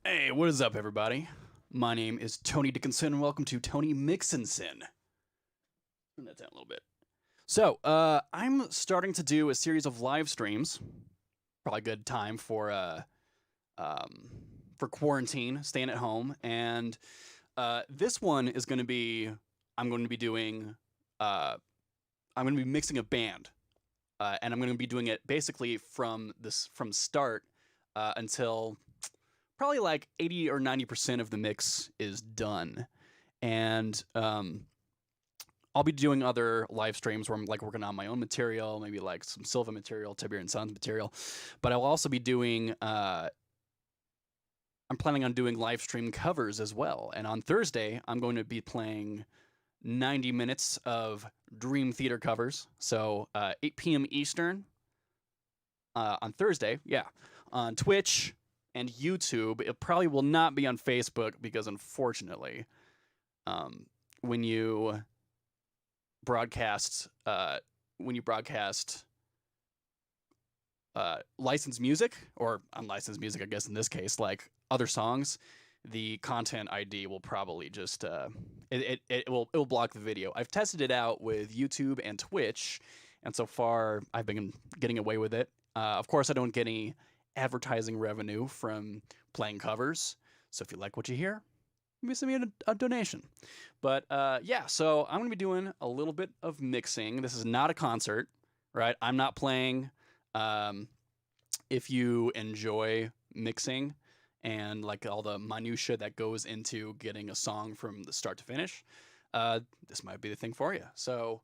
Hey, what is up, everybody? My name is Tony Dickinson, and welcome to Tony MIXinson. Turn that down a little bit. So, I'm starting to do a series of live streams. Probably a good time um, for quarantine, staying at home, and this one is going to be. I'm going to be doing. I'm going to be mixing a band, and I'm going to be doing it basically from start until probably like 80 or 90% of the mix is done. And I'll be doing other live streams where I'm like working on my own material, maybe like some Silva material, Tiberian Sons material. But I'll also be doing, I'm planning on doing live stream covers as well. And on Thursday, I'm going to be playing 90 minutes of Dream Theater covers. So 8 p.m. Eastern on Thursday, yeah, on Twitch and YouTube. It probably will not be on Facebook because, unfortunately, when you broadcast licensed music or unlicensed music, I guess in this case, like other songs, the content ID will probably just it will block the video. I've tested it out with YouTube and Twitch, and so far I've been getting away with it. Of course, I don't get any advertising revenue from playing covers. So if you like what you hear, maybe send me a donation. But yeah, so I'm going to be doing a little bit of mixing. This is not a concert, right? I'm not playing. If you enjoy mixing and like all the minutia that goes into getting a song from the start to finish, this might be the thing for you. So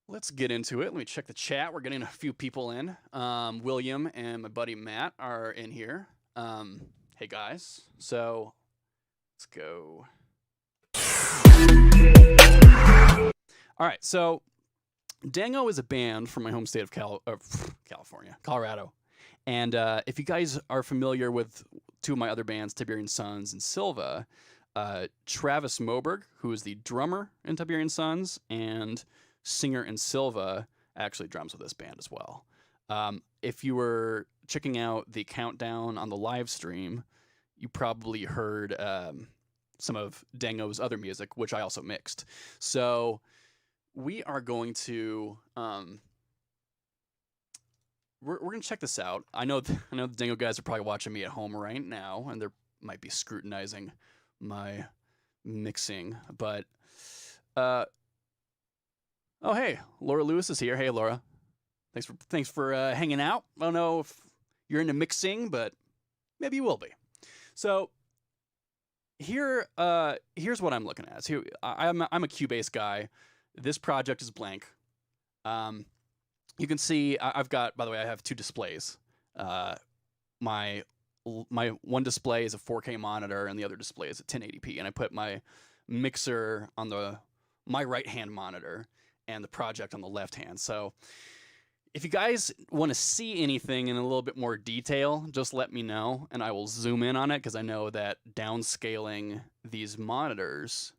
let's get into it. Let me check the chat. We're getting a few people in. William and my buddy Matt are in here. Hey guys. So let's go. All right. So Dango is a band from my home state of California, Colorado. And if you guys are familiar with two of my other bands, Tiberian Sons and Silva, Travis Moberg, who is the drummer in Tiberian Sons, and singer in Silva, actually drums with this band as well. If you were checking out the countdown on the live stream, you probably heard some of Dango's other music, which I also mixed. So we are going to we're going to check this out. I know the Dango guys are probably watching me at home right now, and they might be scrutinizing my mixing, but oh, hey, Laura Lewis is here. Hey, Laura. Thanks for hanging out. I don't know if you're into mixing, but maybe you will be. So here's what I'm looking at. So I'm a Cubase guy. This project is blank. You can see I've got. By the way, I have two displays. My one display is a 4K monitor, and the other display is a 1080p. And I put my mixer on my right hand monitor and the project on the left hand. So if you guys want to see anything in a little bit more detail, just let me know and I will zoom in on it, because I know that downscaling these monitors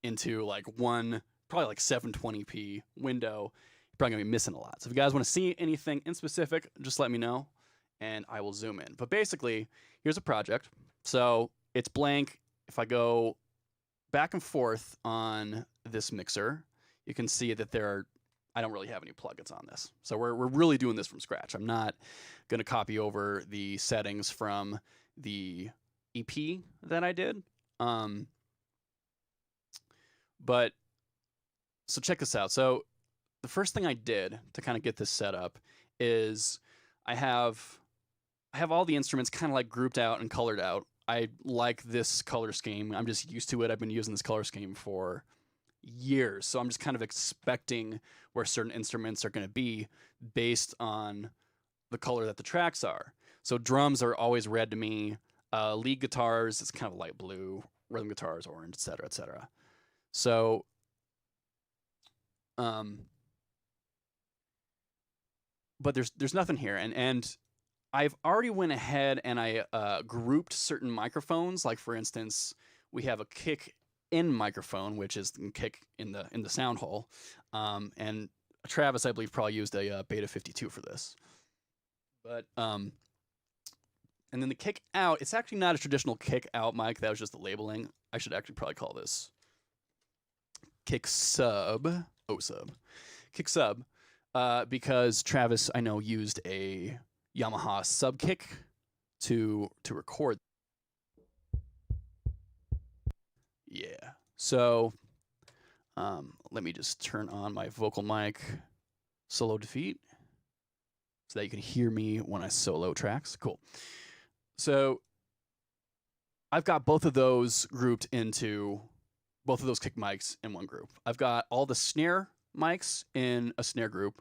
into like probably like 720p window, you're probably gonna be missing a lot. So if you guys want to see anything in specific, just let me know and I will zoom in. But basically, here's a project. So it's blank. If I go back and forth on this mixer, you can see that I don't really have any plugins on this. So we're really doing this from scratch. I'm not going to copy over the settings from the EP that I did. But so check this out. So the first thing I did to kind of get this set up is I have all the instruments kind of like grouped out and colored out. I like this color scheme. I'm just used to it. I've been using this color scheme for years. So I'm just kind of expecting where certain instruments are going to be based on the color that the tracks are. So drums are always red to me. Lead guitars, it's kind of light blue. Rhythm guitars, orange, etc., etc. So, but there's nothing here, and I've already went ahead and I grouped certain microphones. Like for instance, we have a kick in microphone, which is kick in the sound hole, and Travis, I believe, probably used a Beta 52 for this. But And then the kick out, it's actually not a traditional kick out mic. That was just the labeling. I should actually probably call this kick sub. Oh, sub. Kick sub. Because Travis, I know, used a Yamaha sub kick to record. Yeah. So let me just turn on my vocal mic solo defeat so that you can hear me when I solo tracks. Cool. So I've got both of those grouped into both of those kick mics in one group. I've got all the snare mics in a snare group,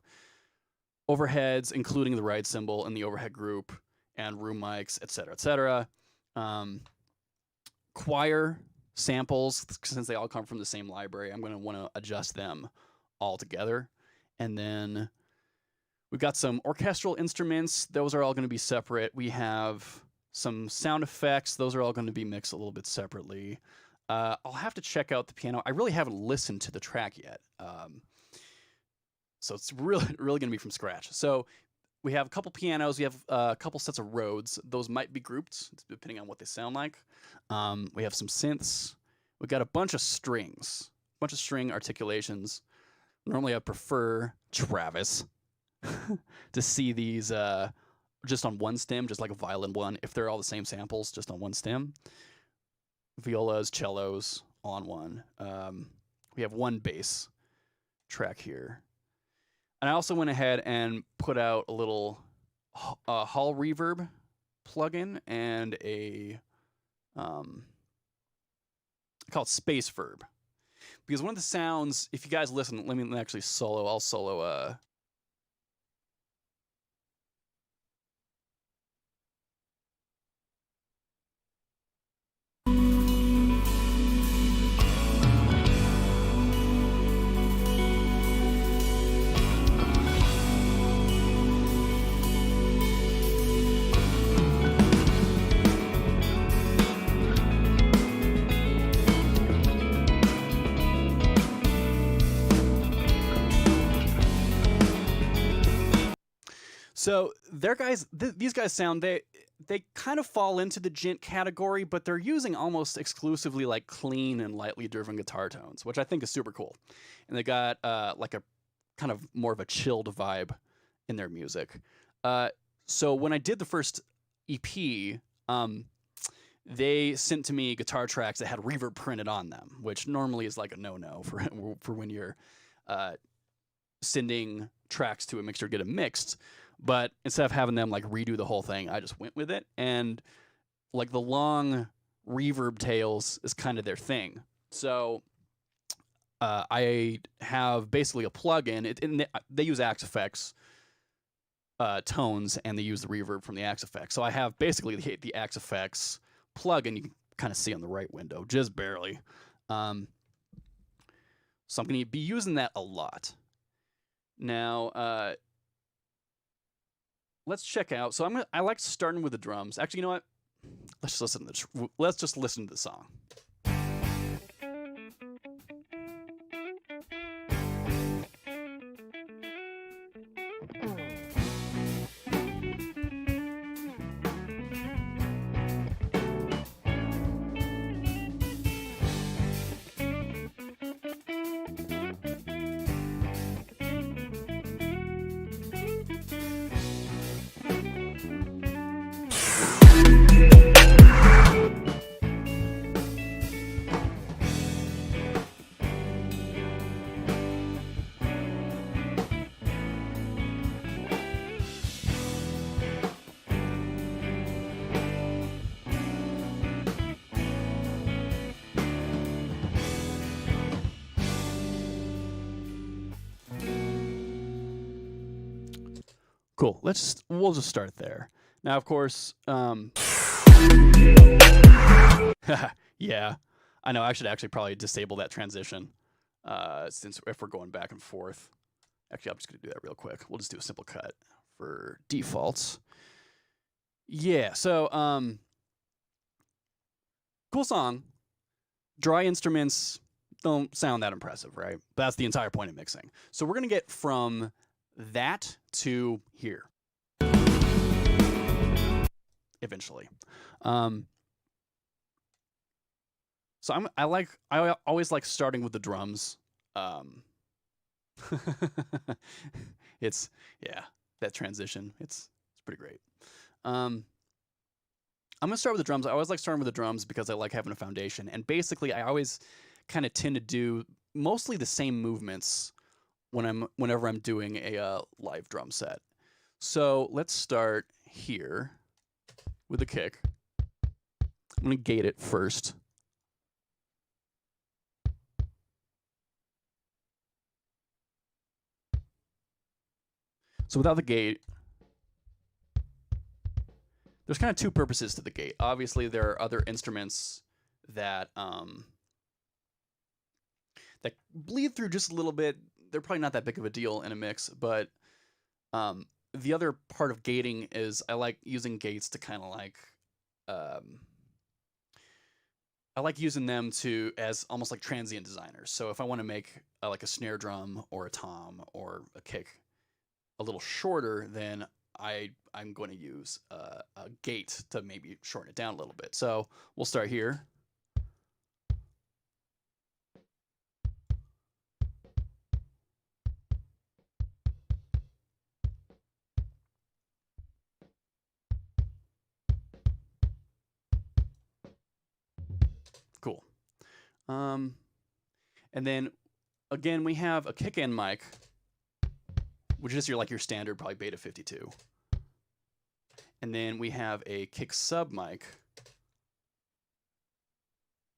overheads, including the ride cymbal in the overhead group, and room mics, etc., etc. Choir samples, since they all come from the same library, I'm going to want to adjust them all together. And then we've got some orchestral instruments. Those are all going to be separate. We have some sound effects. Those are all going to be mixed a little bit separately. I'll have to check out the piano. I really haven't listened to the track yet. So it's really going to be from scratch. So we have a couple pianos. We have a couple sets of Rhodes. Those might be grouped depending on what they sound like. We have some synths. We've got a bunch of strings, a bunch of string articulations. Normally I prefer, Travis, to see these just on one stem, just like a violin one, if they're all the same samples, just on one stem. Violas, cellos, all on one. We have one bass track here. And I also went ahead and put out a little hall reverb plugin and a I call it space verb. Because one of the sounds, if you guys listen, let me actually solo, I'll solo So these guys sound, they kind of fall into the djent category, but they're using almost exclusively like clean and lightly driven guitar tones, which I think is super cool. And they got like a kind of more of a chilled vibe in their music. So when I did the first EP, they sent to me guitar tracks that had reverb printed on them, which normally is like a no-no for when you're sending tracks to a mixer to get them mixed. But instead of having them like redo the whole thing, I just went with it. And like the long reverb tails is kind of their thing. So I have basically a plugin. They use Axe Effects tones, and they use the reverb from the Axe Effects. So I have basically the Axe Effects plugin. You can kind of see on the right window, just barely. So I'm going to be using that a lot. Now, let's check out. So I like starting with the drums. Actually, you know what? Let's just listen to the song. Cool. We'll just start there. Now, of course, yeah, I know I should actually probably disable that transition since if we're going back and forth. Actually, I'm just going to do that real quick. We'll just do a simple cut for defaults. Yeah, so cool song. Dry instruments don't sound that impressive, right? But that's the entire point of mixing. So we're going to get from that to here. eventually. So I always like starting with the drums. Um, it's yeah, that transition. It's pretty great. Um, I'm gonna start with the drums. I always like starting with the drums because I like having a foundation. And basically, I always kind of tend to do mostly the same movements whenever I'm doing a live drum set. So let's start here with the kick. I'm gonna gate it first. So without the gate, there's kind of two purposes to the gate. Obviously, there are other instruments that that bleed through just a little bit. They're probably not that big of a deal in a mix, but the other part of gating is I like using gates to kind of like I like using them to as almost like transient designers. So if I want to make like a snare drum or a tom or a kick a little shorter, then I'm going to use a gate to maybe shorten it down a little bit. So we'll start here. Cool. And then again, we have a kick-in mic, which is your standard probably Beta 52. And then we have a kick sub mic,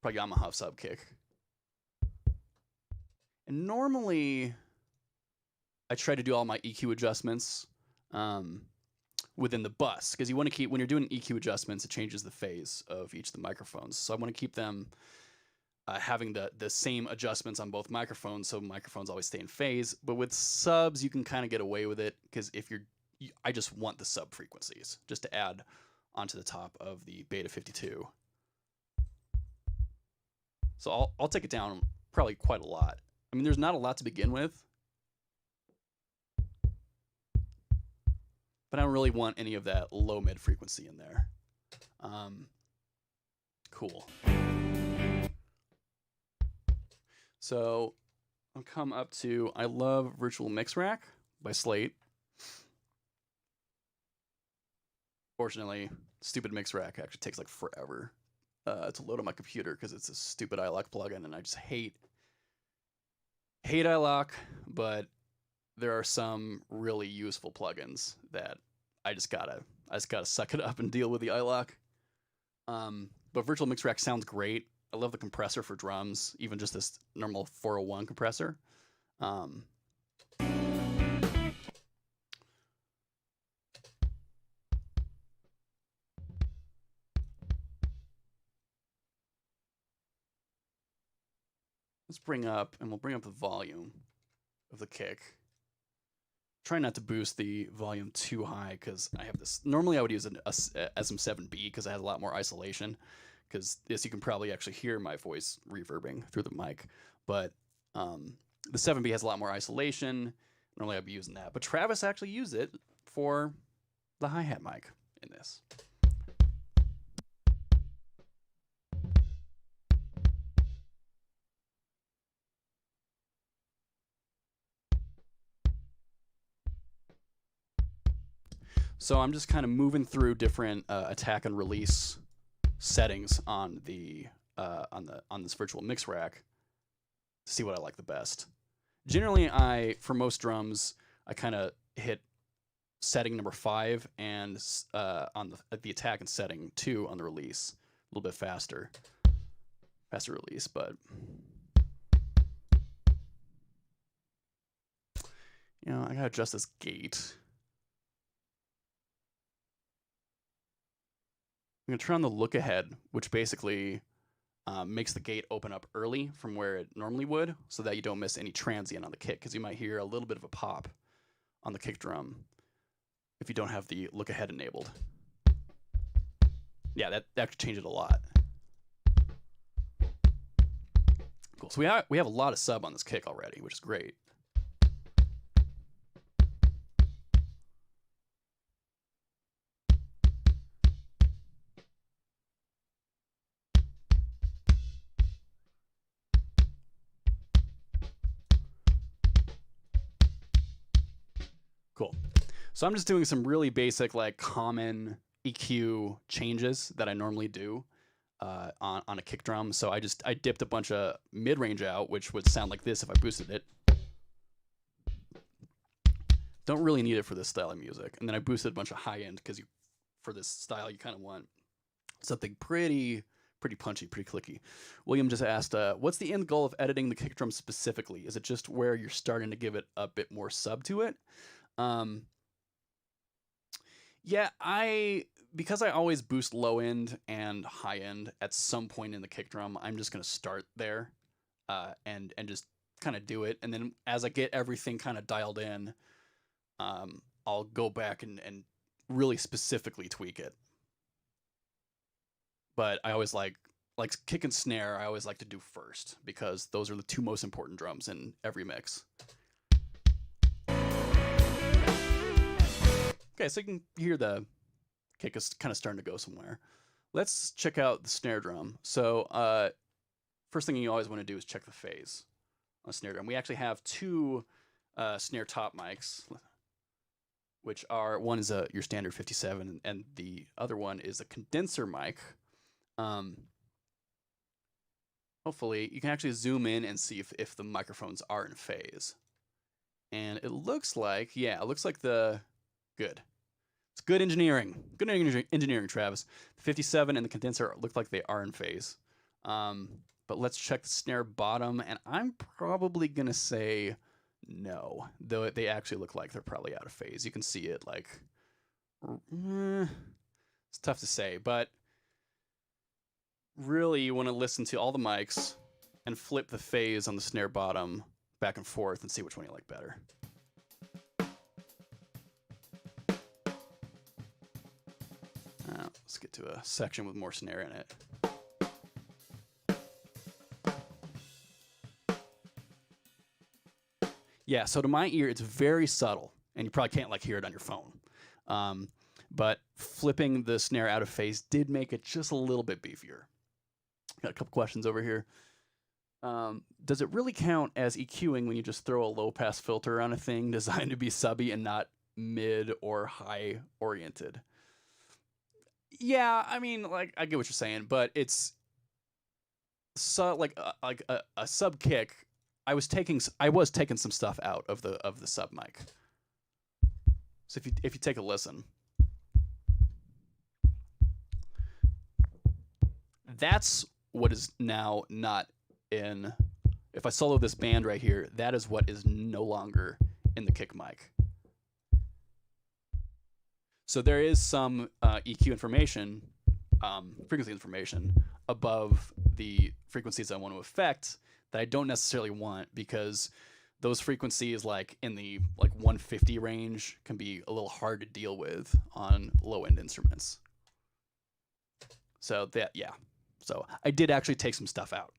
probably Yamaha sub kick. And normally I try to do all my EQ adjustments within the bus, because you want to keep, when you're doing EQ adjustments, it changes the phase of each of the microphones. So I want to keep them having the same adjustments on both microphones, so microphones always stay in phase. But with subs, you can kind of get away with it, because I just want the sub frequencies just to add onto the top of the Beta 52. So I'll take it down probably quite a lot. I mean, there's not a lot to begin with, but I don't really want any of that low mid frequency in there. Cool. So I'll come up to I Love Virtual Mix Rack by Slate. Fortunately, stupid mix rack actually takes like forever to load on my computer because it's a stupid iLok plugin, and I just hate iLok, but there are some really useful plugins that I just gotta suck it up and deal with the iLok. But Virtual Mix Rack sounds great. I love the compressor for drums, even just this normal 401 compressor. Let's we'll bring up the volume of the kick. Try not to boost the volume too high, because I have this. Normally I would use a SM7B because it has a lot more isolation, because as you can probably actually hear my voice reverbing through the mic. But the 7B has a lot more isolation. Normally I'd be using that. But Travis actually used it for the hi-hat mic in this. So I'm just kind of moving through different attack and release settings on this virtual mix rack to see what I like the best. Generally, for most drums, I kind of hit setting number 5 and on the attack and setting 2 on the release, a little bit faster release, but I gotta adjust this gate. I'm going to turn on the look ahead, which basically makes the gate open up early from where it normally would, so that you don't miss any transient on the kick, because you might hear a little bit of a pop on the kick drum if you don't have the look ahead enabled. Yeah, that could change it a lot. Cool. So we have a lot of sub on this kick already, which is great. So I'm just doing some really basic, like common EQ changes that I normally do on a kick drum. So I dipped a bunch of mid range out, which would sound like this if I boosted it. Don't really need it for this style of music. And then I boosted a bunch of high end because for this style you kind of want something pretty punchy, pretty clicky. William just asked, what's the end goal of editing the kick drum specifically? Is it just where you're starting to give it a bit more sub to it? Yeah, because I always boost low end and high end at some point in the kick drum, I'm just gonna start there, and just kind of do it, and then as I get everything kind of dialed in, I'll go back and really specifically tweak it. But I always like kick and snare. I always like to do first because those are the two most important drums in every mix. Okay, so you can hear the kick is kind of starting to go somewhere. Let's check out the snare drum. So first thing you always want to do is check the phase on a snare drum. We actually have two snare top mics, which are, one is your standard 57 and the other one is a condenser mic. Hopefully you can actually zoom in and see if the microphones are in phase. And it looks like, yeah, it looks like good. It's good engineering. Good engineering, Travis. The 57 and the condenser look like they are in phase. But let's check the snare bottom, and I'm probably going to say no, though they actually look like they're probably out of phase. You can see it like, it's tough to say, but really you want to listen to all the mics and flip the phase on the snare bottom back and forth and see which one you like better. Let's get to a section with more snare in it. Yeah, so to my ear, it's very subtle, and you probably can't like hear it on your phone. But flipping the snare out of phase did make it just a little bit beefier. Got a couple questions over here. Does it really count as EQing when you just throw a low-pass filter on a thing designed to be subby and not mid or high oriented? Yeah, I mean, like, I get what you're saying, but it's like a sub kick. I was taking some stuff out of the sub mic. So if you take a listen, that's what is now not in. If I solo this band right here, that is what is no longer in the kick mic. So there is some EQ information, frequency information above the frequencies I want to affect that I don't necessarily want, because those frequencies like in the 150 range can be a little hard to deal with on low end instruments. So yeah. So I did actually take some stuff out,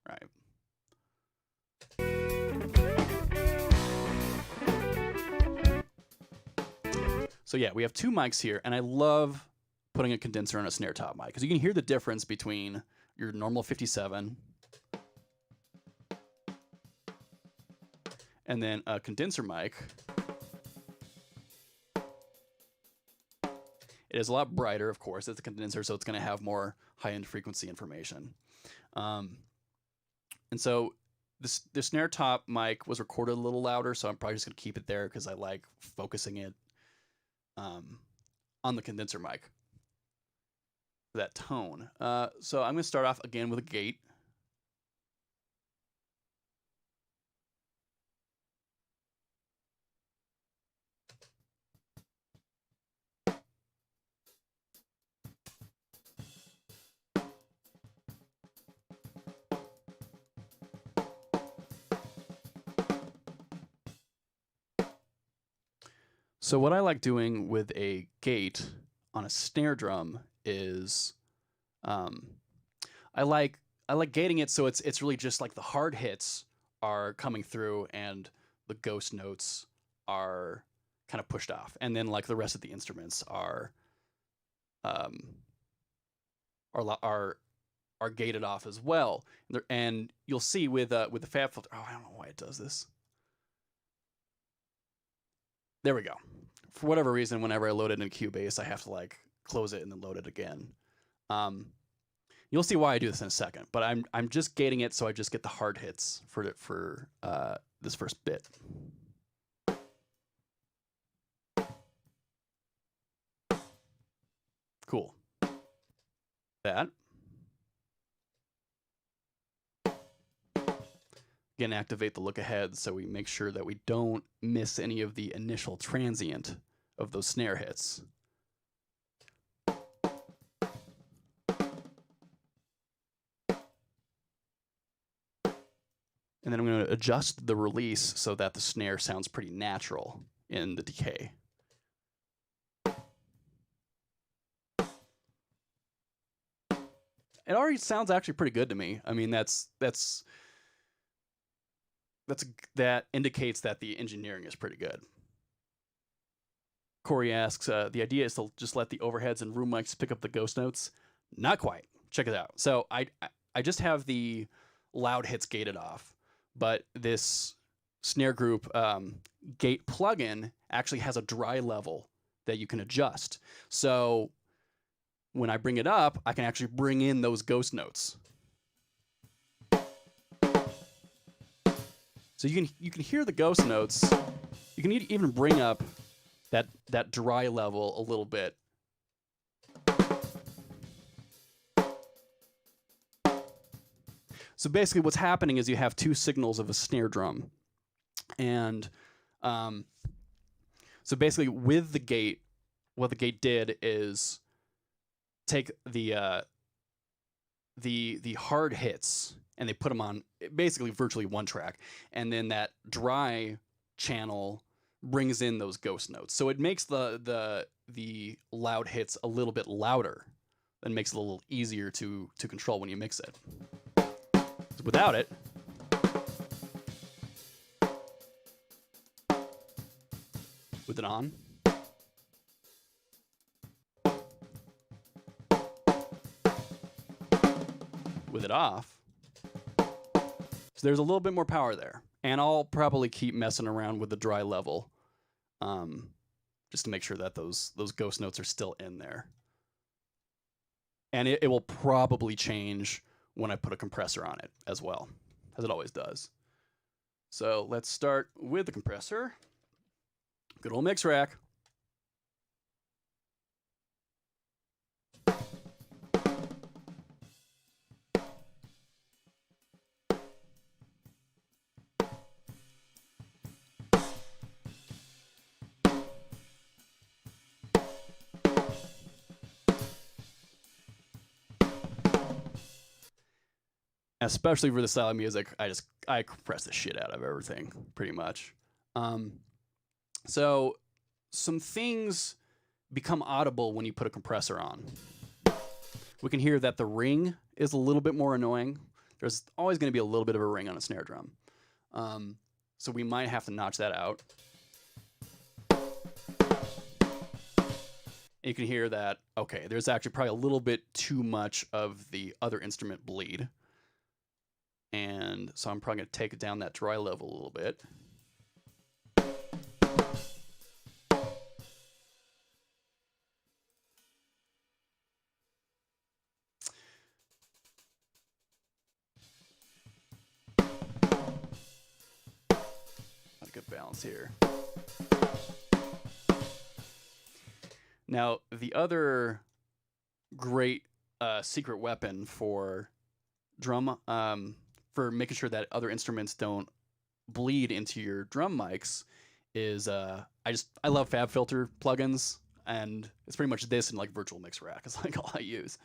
right? So yeah, we have two mics here, and I love putting a condenser on a snare top mic because you can hear the difference between your normal 57 and then a condenser mic. It is a lot brighter, of course. It's a condenser, so it's going to have more high-end frequency information. And so the snare top mic was recorded a little louder, so I'm probably just going to keep it there because I like focusing it on the condenser mic, that tone. So I'm going to start off again with a gate. So what I like doing with a gate on a snare drum is I like gating it so it's really just like the hard hits are coming through and the ghost notes are kind of pushed off, and then like the rest of the instruments are gated off as well. And you'll see with the fab filter. Oh, I don't know why it does this. There we go. For whatever reason, whenever I load it in Cubase, I have to like close it and then load it again. You'll see why I do this in a second, but I'm just gating it so I just get the hard hits for this first bit. Cool. That. Again, activate the look ahead so we make sure that we don't miss any of the initial transient of those snare hits. And then I'm going to adjust the release so that the snare sounds pretty natural in the decay. It already sounds actually pretty good to me. I mean, that indicates that the engineering is pretty good. Corey asks, the idea is to just let the overheads and room mics pick up the ghost notes. Not quite. Check it out. So I just have the loud hits gated off, but this snare group gate plugin actually has a dry level that you can adjust. So when I bring it up, I can actually bring in those ghost notes. So you can hear the ghost notes. You can even bring up that dry level a little bit. So basically what's happening is you have two signals of a snare drum. And so basically with the gate, what the gate did is take the hard hits and they put them on basically virtually one track, and then that dry channel brings in those ghost notes. So it makes the loud hits a little bit louder and makes it a little easier to control when you mix it. Without it, with it on, with it off, so there's a little bit more power there. And I'll probably keep messing around with the dry level, just to make sure that those ghost notes are still in there. And it will probably change when I put a compressor on it as well, as it always does. So let's start with the compressor. Good old mix rack. Especially for the style of music, I compress the shit out of everything, pretty much. So some things become audible when you put a compressor on. We can hear that the ring is a little bit more annoying. There's always going to be a little bit of a ring on a snare drum. So we might have to notch that out. You can hear that, okay, there's actually probably a little bit too much of the other instrument bleed. And so I'm probably going to take it down that dry level a little bit. Got a good balance here. Now, the other great secret weapon for drum, for making sure that other instruments don't bleed into your drum mics is I love FabFilter plugins, and it's pretty much this and like Virtual Mix Rack is like all I use.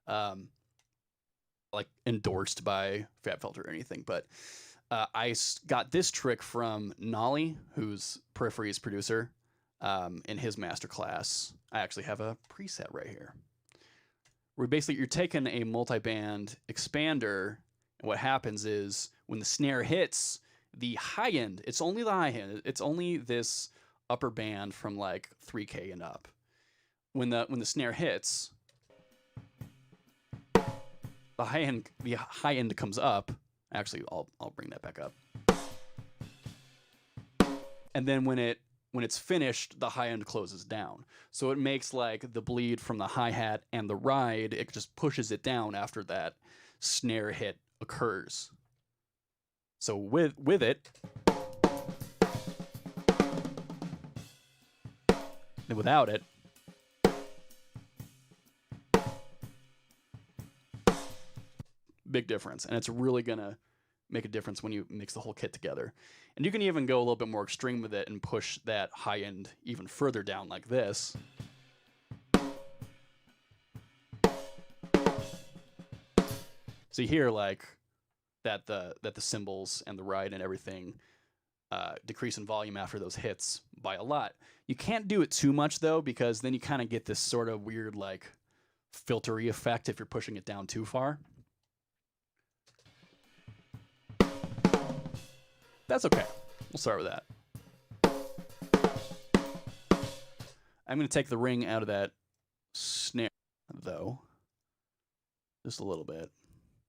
Like endorsed by FabFilter or anything, but I got this trick from Nolly, who's Periphery's producer, in his masterclass. I actually have a preset right here, where basically you're taking a multi-band expander. What happens is when the snare hits the high end, it's only the high end. It's only this upper band from like 3K and up. When the snare hits, the high end comes up. Actually, I'll bring that back up. And then when it when it's finished, the high end closes down. So it makes like the bleed from the hi-hat and the ride, it just pushes it down after that snare hit occurs. So with it, and without it, big difference. And it's really gonna make a difference when you mix the whole kit together. And you can even go a little bit more extreme with it and push that high end even further down like this. So you hear like that the cymbals and the ride and everything decrease in volume after those hits by a lot. You can't do it too much though, because then you kind of get this sort of weird like filtery effect if you're pushing it down too far. That's okay. We'll start with that. I'm going to take the ring out of that snare, though, just a little bit.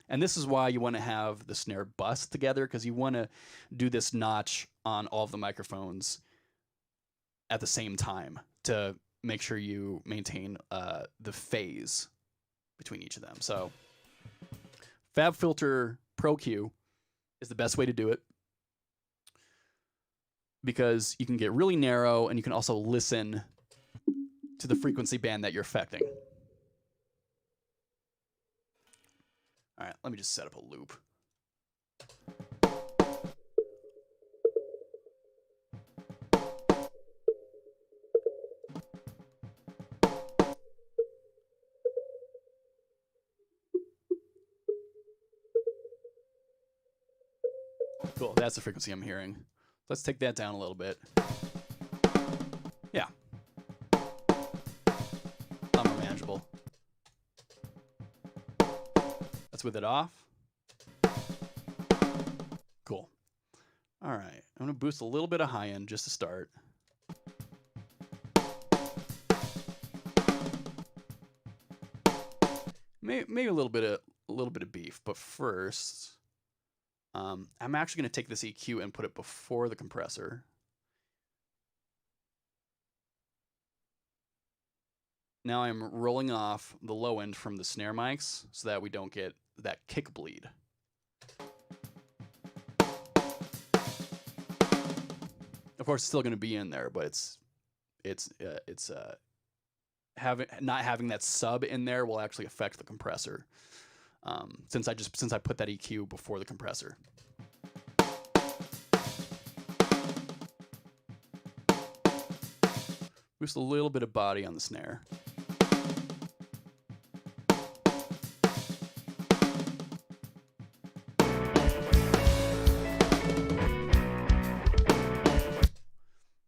And this is why you want to have the snare bus together, because you want to do this notch on all of the microphones at the same time to make sure you maintain the phase between each of them. So FabFilter Pro Q is the best way to do it, because you can get really narrow and you can also listen to the frequency band that you're affecting. All right, let me just set up a loop. Cool, that's the frequency I'm hearing. Let's take that down a little bit. Yeah. A lot more manageable. That's with it off. Cool. All right, I'm gonna boost a little bit of high end just to start. Maybe a little bit of beef, but first, I'm actually going to take this EQ and put it before the compressor. Now I'm rolling off the low end from the snare mics so that we don't get that kick bleed. Of course, it's still going to be in there, but not having that sub in there will actually affect the compressor. Since I put that EQ before the compressor. Boost a little bit of body on the snare.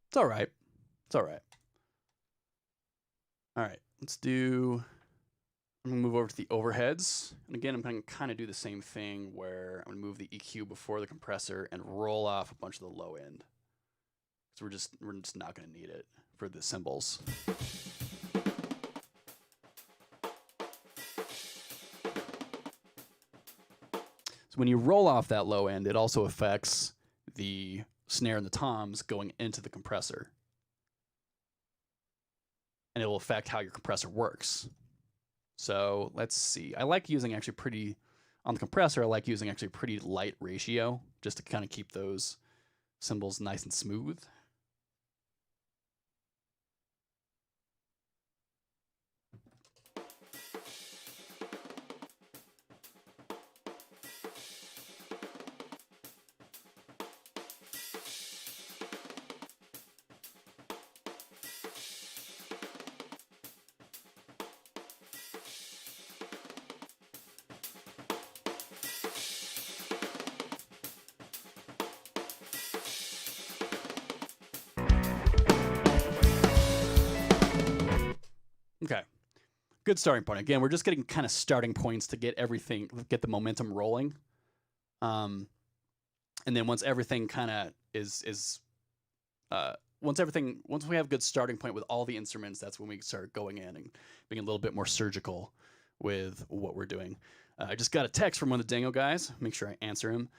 It's all right. It's all right. All right, let's do... I'm going to move over to the overheads. And again, I'm going to kind of do the same thing where I'm going to move the EQ before the compressor and roll off a bunch of the low end. Because we're just not going to need it for the cymbals. So when you roll off that low end, it also affects the snare and the toms going into the compressor. And it will affect how your compressor works. So let's see. I like using on the compressor, I like using actually pretty light ratio just to kind of keep those cymbals nice and smooth. Okay, good starting point. Again, we're just getting kind of starting points to get the momentum rolling. And then once everything kind of once we have a good starting point with all the instruments, that's when we start going in and being a little bit more surgical with what we're doing. I just got a text from one of the Dingo guys. Make sure I answer him.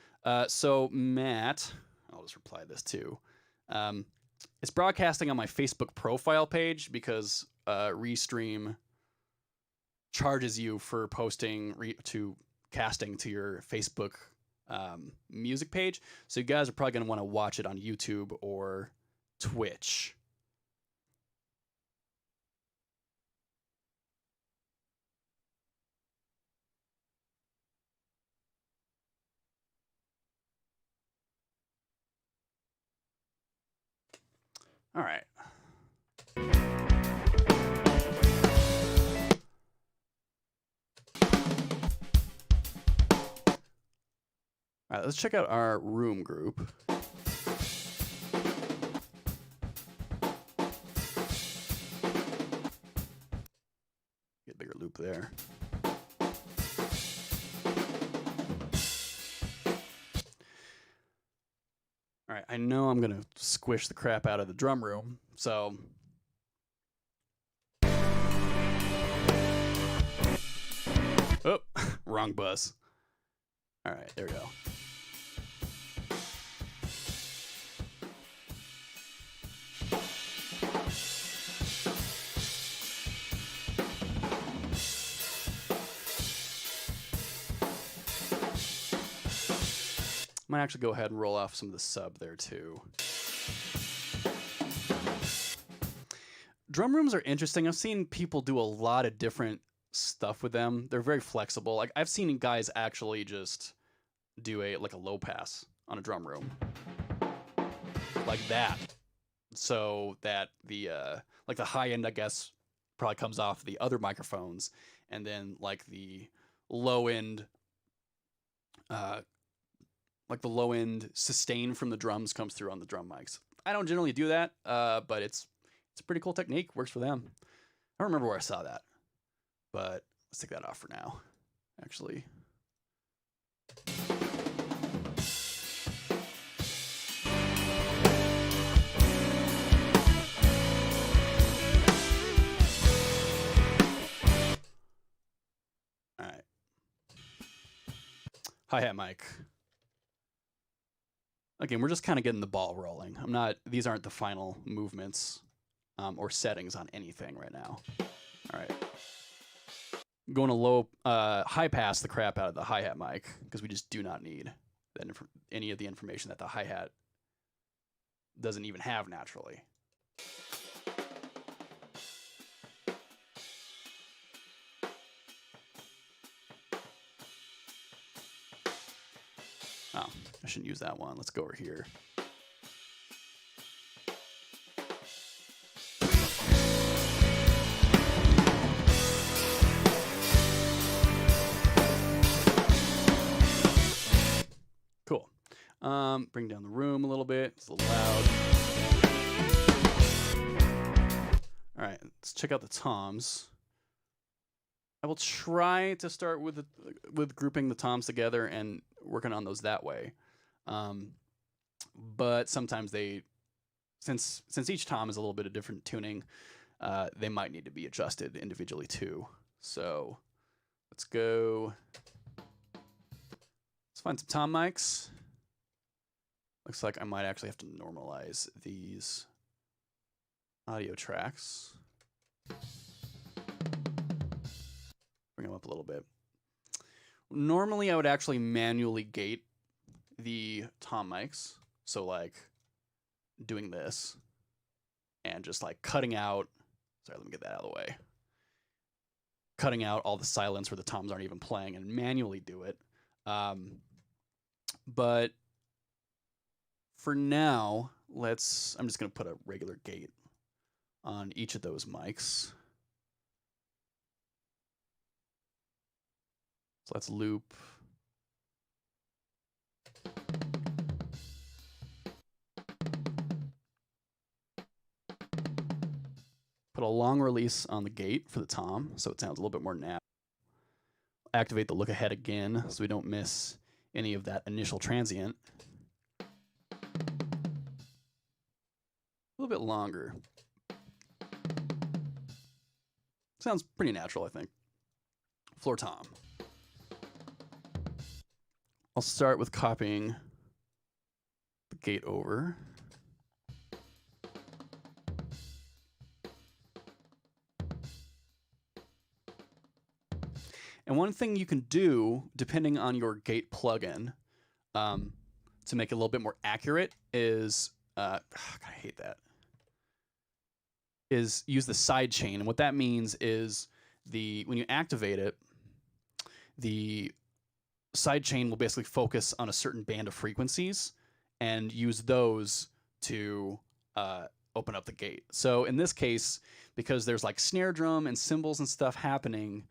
So Matt, I'll just reply this too. It's broadcasting on my Facebook profile page because Restream charges you for posting to casting to your Facebook music page. So you guys are probably going to want to watch it on YouTube or Twitch. All right. All right, let's check out our room group. Get a bigger loop there. All right, I know I'm going to squish the crap out of the drum room, so... Oh, wrong bus. All right, there we go. Might actually go ahead and roll off some of the sub there too. Drum rooms are interesting. I've seen people do a lot of different stuff with them. They're very flexible. Like I've seen guys actually just do a low pass on a drum room. Like that. So that the like the high end, I guess, probably comes off the other microphones, and then like the low end sustain from the drums comes through on the drum mics. I don't generally do that, but it's a pretty cool technique. Works for them. I don't remember where I saw that, but let's take that off for now, actually. All right. Hi-hat mic. Again, we're just kind of getting the ball rolling. These aren't the final movements or settings on anything right now. All right. Going to high pass the crap out of the hi-hat mic because we just do not need any of the information that the hi-hat doesn't even have naturally. Oh, I shouldn't use that one. Let's go over here. Cool. Bring down the room a little bit. It's a little loud. All right, let's check out the toms. I will try to start with grouping the toms together and working on those that way. But sometimes since each tom is a little bit of different tuning, they might need to be adjusted individually too. So let's go. Let's find some tom mics. Looks like I might actually have to normalize these audio tracks. Bring them up a little bit. Normally, I would actually manually gate the tom mics. So like doing this and just like cutting out, sorry, let me get that out of the way. Cutting out all the silence where the toms aren't even playing and manually do it. But for now, I'm just going to put a regular gate on each of those mics. So let's loop. Put a long release on the gate for the tom, so it sounds a little bit more natural. Activate the look ahead again, so we don't miss any of that initial transient. A little bit longer. Sounds pretty natural, I think. Floor tom. I'll start with copying the gate over. And one thing you can do, depending on your gate plugin, to make it a little bit more accurate is, God, I hate that, is use the side chain. And what that means is when you activate it, the side chain will basically focus on a certain band of frequencies and use those to open up the gate. So in this case, because there's like snare drum and cymbals and stuff happening,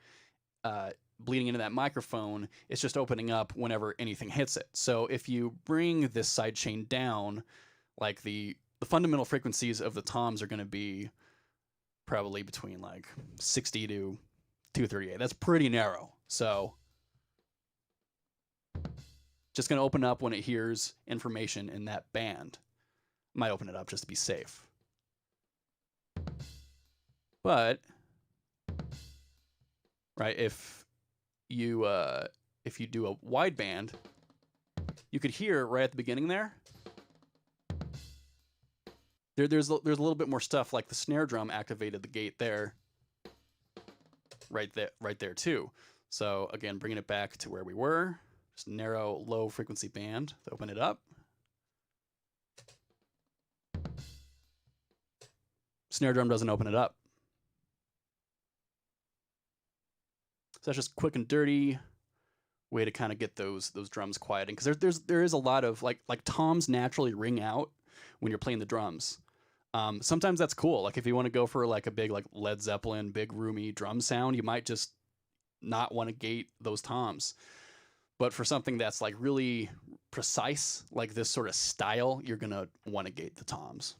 bleeding into that microphone, it's just opening up whenever anything hits it. So if you bring this side chain down, like the fundamental frequencies of the toms are going to be probably between like 60 to 238. That's pretty narrow. So just going to open up when it hears information in that band. Might open it up just to be safe. But right, if you do a wide band, you could hear right at the beginning there's a little bit more stuff, like the snare drum activated the gate there, right there too. So again, bringing it back to where we were, just narrow low frequency band to open it up. Snare drum doesn't open it up. So that's just quick and dirty way to kind of get those drums quieting, because there is a lot of like toms naturally ring out when you're playing the drums. Sometimes that's cool. Like if you want to go for like a big like Led Zeppelin, big roomy drum sound, you might just not want to gate those toms. But for something that's like really precise, like this sort of style, you're gonna want to gate the toms.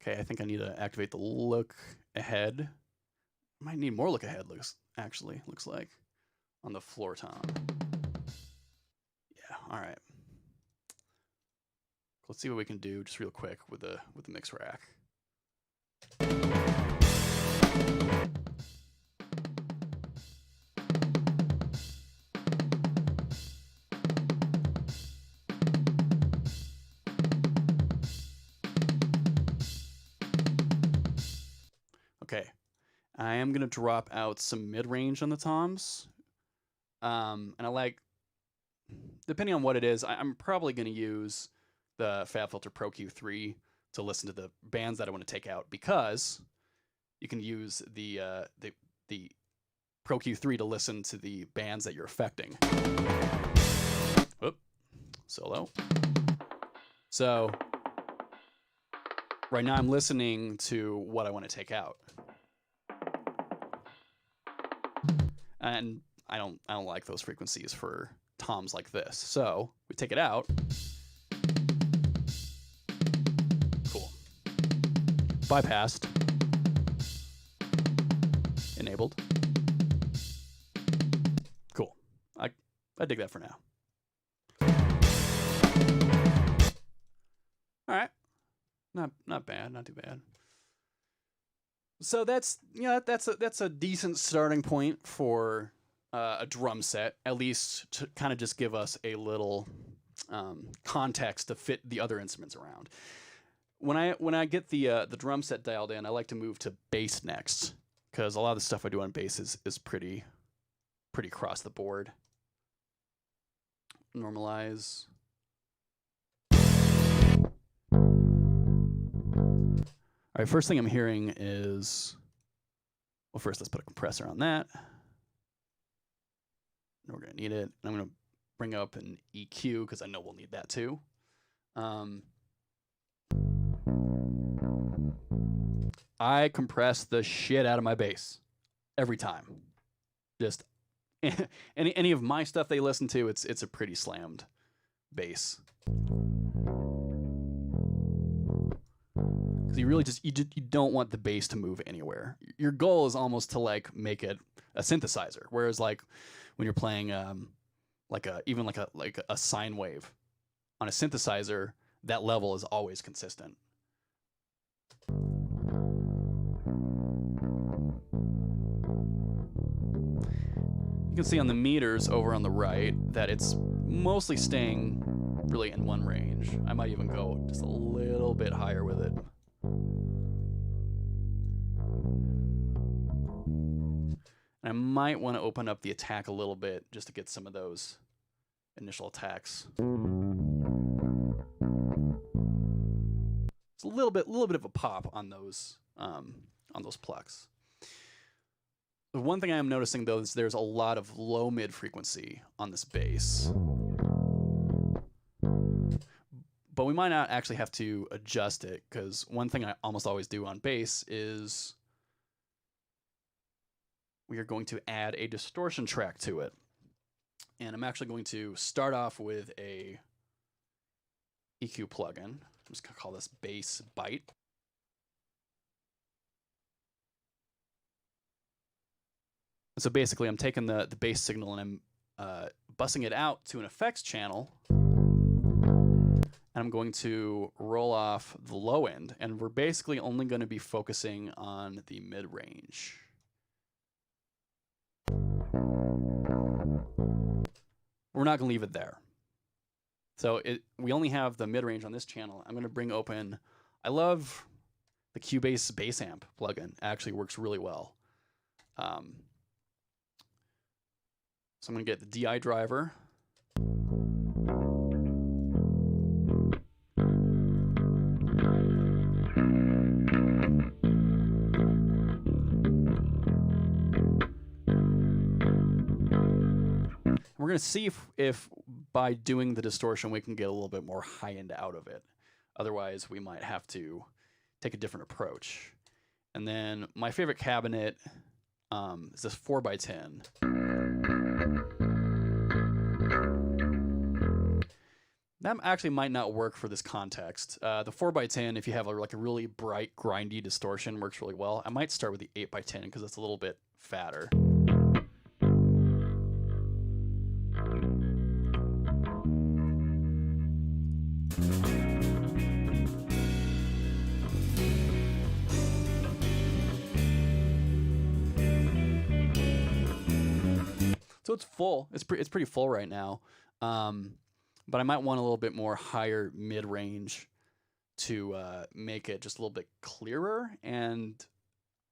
Okay, I think I need to activate the look ahead. Might need more look ahead, looks like, on the floor tom. Yeah, all right. Let's see what we can do just real quick with the mix rack. Okay, I am gonna drop out some mid-range on the toms, and I like, depending on what it is, I'm probably gonna use the FabFilter Pro Q3 to listen to the bands that I want to take out, because you can use the Pro Q3 to listen to the bands that you're affecting. Whoop, solo. So right now I'm listening to what I want to take out, and I don't like those frequencies for toms like this. So we take it out. Cool. Bypassed. Enabled. Cool. I dig that for now. All right. Not bad. Not too bad. So that's a decent starting point for a drum set, at least to kind of just give us a little context to fit the other instruments around. When I get the drum set dialed in, I like to move to bass next, because a lot of the stuff I do on bass is pretty across the board. Normalize. All right, first thing I'm hearing is, well, first let's put a compressor on that. We're gonna need it. I'm gonna bring up an EQ because I know we'll need that too. I compress the shit out of my bass every time. Just any of my stuff they listen to, it's a pretty slammed bass. Because you really you don't want the bass to move anywhere. Your goal is almost to like make it a synthesizer, whereas like when you're playing even a sine wave on a synthesizer, that level is always consistent. You can see on the meters over on the right that it's mostly staying really in one range. I might even go just a little bit higher with it. And I might want to open up the attack a little bit just to get some of those initial attacks. It's a little bit of a pop on those plucks. The one thing I am noticing though is there's a lot of low mid frequency on this bass. But we might not actually have to adjust it, because one thing I almost always do on bass is we are going to add a distortion track to it. And I'm actually going to start off with a EQ plugin. I'm just going to call this Bass Byte. So basically I'm taking the bass signal and I'm bussing it out to an effects channel. And I'm going to roll off the low end, and we're basically only going to be focusing on the mid-range. We're not going to leave it there. So we only have the mid-range on this channel. I'm going to bring open, I love the Cubase bass amp plugin. It actually works really well. So I'm going to get the DI driver. We're going to see if by doing the distortion we can get a little bit more high end out of it. Otherwise, we might have to take a different approach. And then my favorite cabinet is this 4x10. That actually might not work for this context. The 4x10, if you have like a really bright, grindy distortion, works really well. I might start with the 8x10 because it's a little bit fatter. So it's full. It's pretty full right now. But I might want a little bit more higher mid-range to make it just a little bit clearer. And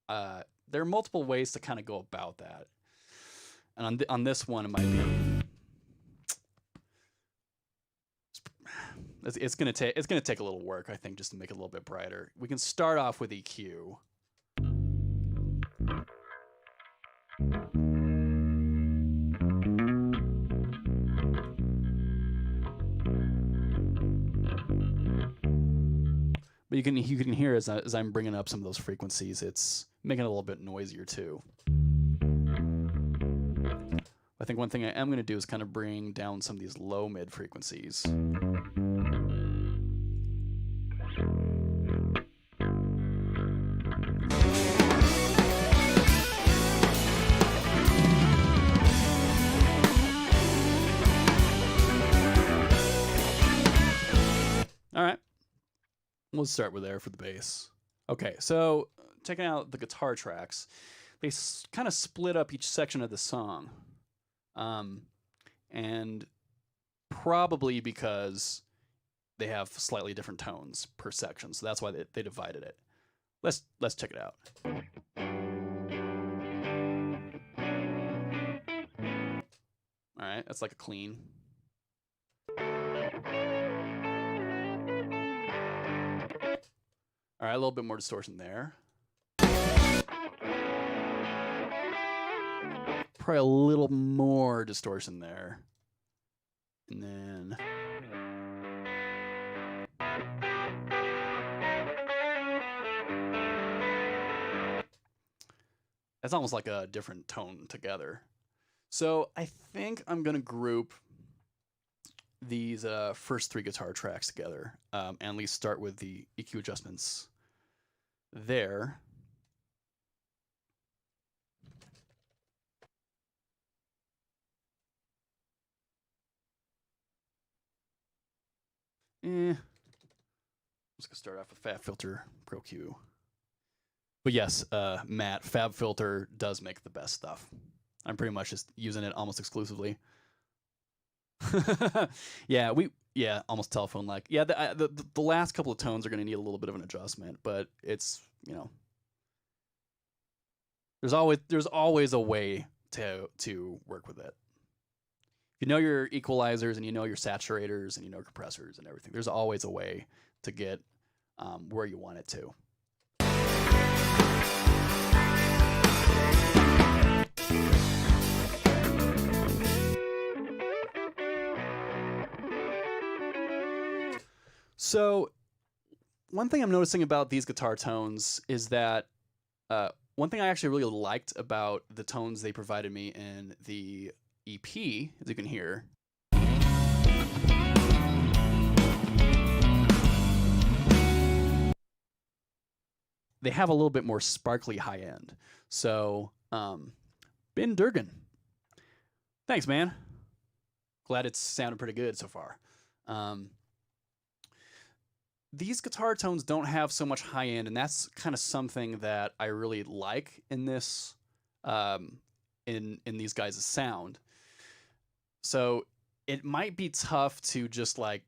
there are multiple ways to kind of go about that. And on this one, it might be it's gonna take a little work, I think, just to make it a little bit brighter. We can start off with EQ. But you can hear as I'm bringing up some of those frequencies, it's making it a little bit noisier too. I think one thing I am going to do is kind of bring down some of these low mid frequencies. All right. We'll start with there for the bass. Okay, so checking out the guitar tracks, they kind of split up each section of the song. And probably because they have slightly different tones per section, so that's why they divided it. Let's check it out. All right, that's like a clean. All right, a little bit more distortion there. Probably a little more distortion there. And then that's almost like a different tone together. So I think I'm going to group these first three guitar tracks together, and at least start with the EQ adjustments there. Let's go start off with Fab Filter Pro Q. But yes, Matt, Fab Filter does make the best stuff. I'm pretty much just using it almost exclusively. Yeah, almost telephone-like. Yeah, the last couple of tones are going to need a little bit of an adjustment, but it's, you know, There's always a way to work with it. You know your equalizers and you know your saturators and you know compressors and everything. There's always a way to get where you want it to. So one thing I'm noticing about these guitar tones is that one thing I actually really liked about the tones they provided me in the EP, as you can hear, they have a little bit more sparkly high end. So, Ben Durgan, thanks, man. Glad it's sounded pretty good so far. These guitar tones don't have so much high end, and that's kind of something that I really like in this, in these guys' sound. So it might be tough to just like,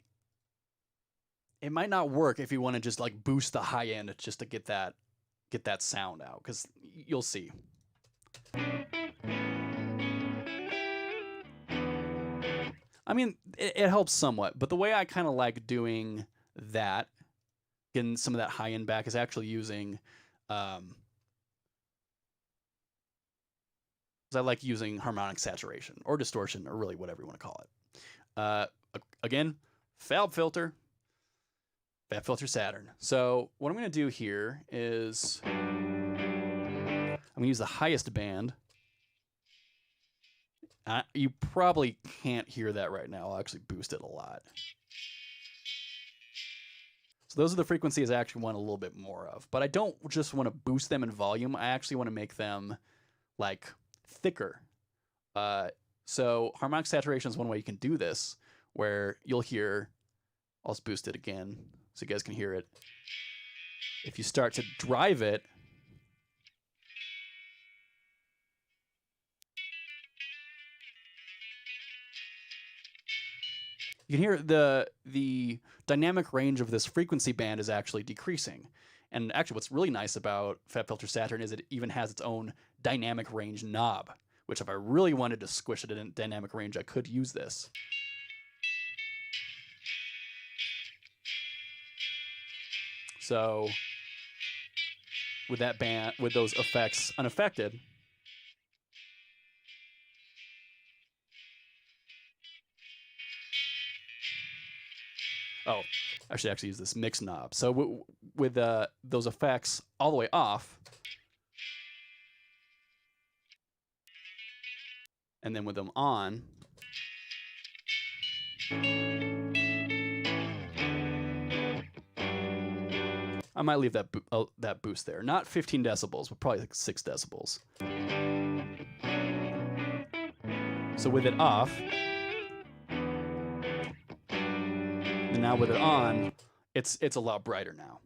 it might not work if you want to just like boost the high end just to get that sound out, because you'll see. I mean, it helps somewhat, but the way I kind of like doing that, getting some of that high end back, is actually using, I like using harmonic saturation or distortion, or really whatever you want to call it. Again, Fab Filter Saturn. So what I'm going to do here is I'm going to use the highest band. You probably can't hear that right now. I'll actually boost it a lot. So those are the frequencies I actually want a little bit more of. But I don't just want to boost them in volume. I actually want to make them like thicker. So harmonic saturation is one way you can do this, where you'll hear, I'll just boost it again so you guys can hear it. If you start to drive it, you can hear the dynamic range of this frequency band is actually decreasing. And actually what's really nice about Fab Filter Saturn is it even has its own dynamic range knob, which if I really wanted to squish it in dynamic range, I could use this. So with that band, with those effects unaffected, I should actually use this mix knob. So with those effects all the way off, and then with them on, I might leave that boost there. Not 15 decibels, but probably like 6 decibels. So with it off, and now with it on, it's a lot brighter now.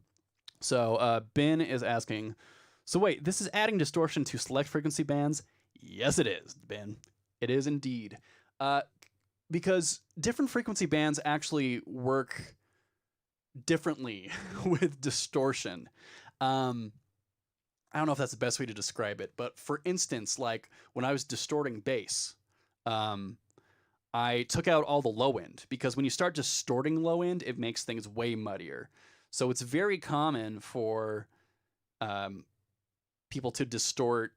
So Ben is asking, so wait, this is adding distortion to select frequency bands? Yes, it is, Ben. It is indeed. Because different frequency bands actually work differently with distortion. I don't know if that's the best way to describe it, but for instance, like when I was distorting bass, I took out all the low end, because when you start distorting low end, it makes things way muddier. So it's very common for people to distort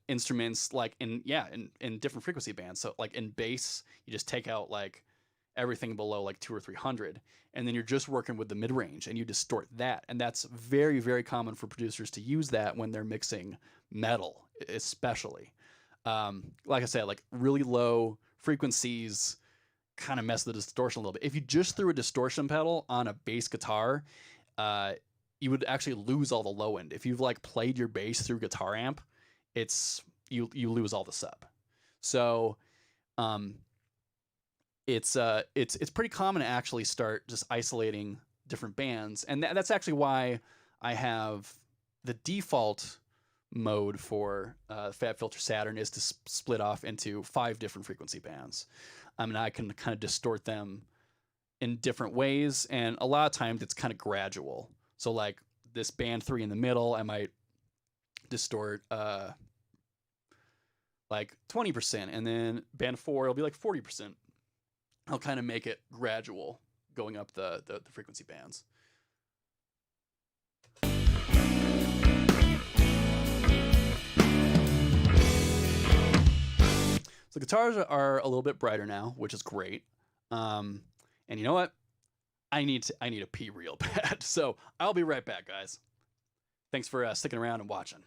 instruments like in different frequency bands. So like in bass, you just take out like everything below like 200 or 300, and then you're just working with the mid range and you distort that. And that's very, very common for producers to use that when they're mixing metal, especially. Like I said, like really low frequencies kind of mess the distortion a little bit. If you just threw a distortion pedal on a bass guitar, you would actually lose all the low end. If you've like played your bass through guitar amp, you lose all the sub. So it's pretty common to actually start just isolating different bands, and that's actually why I have the default mode for Fab Filter Saturn is to split off into 5 different frequency bands. I mean, I can kind of distort them in different ways, and a lot of times it's kind of gradual. So like this band 3 in the middle, I might distort like 20%, and then band 4 it'll be like 40%. I'll kind of make it gradual going up the frequency bands. So the guitars are a little bit brighter now, which is great. And you know what? I need to pee real bad. So I'll be right back, guys. Thanks for sticking around and watching.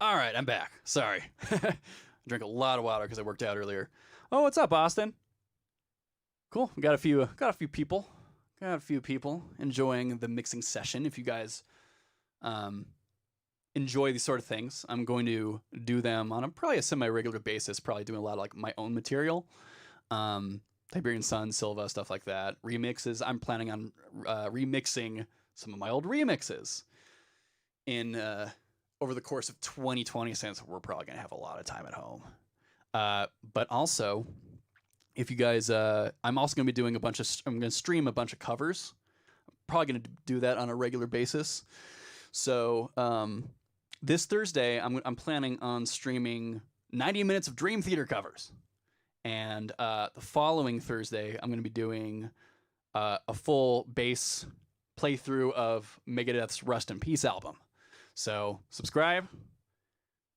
All right, I'm back. Sorry. I drank a lot of water because I worked out earlier. Oh, what's up, Austin? Cool. We got a few people. Got a few people enjoying the mixing session. If you guys enjoy these sort of things, I'm going to do them on probably a semi-regular basis, probably doing a lot of like my own material. Tiberian Sun, Silva, stuff like that. Remixes. I'm planning on remixing some of my old remixes in over the course of 2020, since we're probably going to have a lot of time at home. But also, if you guys, I'm also going to be doing I'm going to stream a bunch of covers. I'm probably going to do that on a regular basis. So this Thursday, I'm planning on streaming 90 minutes of Dream Theater covers. And the following Thursday, I'm going to be doing a full bass playthrough of Megadeth's Rust in Peace album. So subscribe,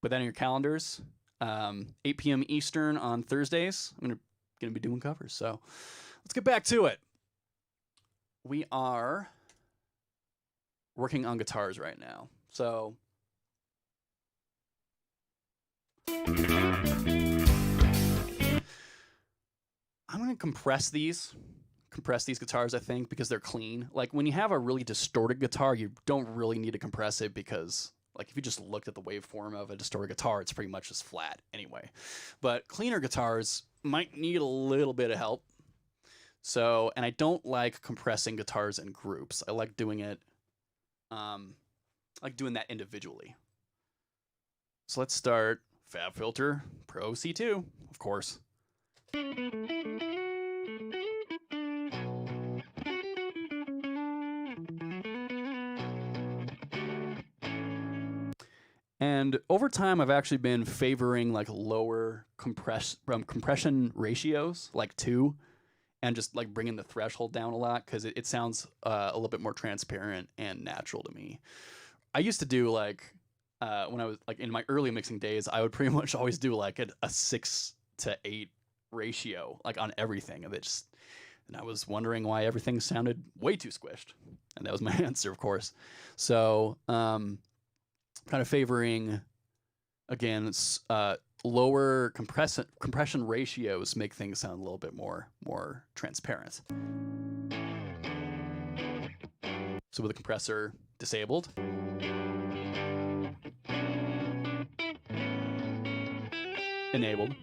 put that in your calendars. 8 p.m. Eastern on Thursdays. I'm going to be doing covers. So let's get back to it. We are working on guitars right now. So I'm going to compress these guitars, I think, because they're clean. Like when you have a really distorted guitar, you don't really need to compress it, because like if you just looked at the waveform of a distorted guitar, it's pretty much just flat anyway. But cleaner guitars might need a little bit of help. So, and I don't like compressing guitars in groups. I like doing it, that individually. So let's start FabFilter Pro C2, of course. And over time, I've actually been favoring like lower compression ratios, like 2, and just like bringing the threshold down a lot, because it sounds a little bit more transparent and natural to me. I used to do like when I was like in my early mixing days, I would pretty much always do like a 6 to 8 ratio, like on everything. And I was wondering why everything sounded way too squished. And that was my answer, of course. So, kind of favoring, again, lower compression ratios make things sound a little bit more transparent. So with the compressor disabled, enabled.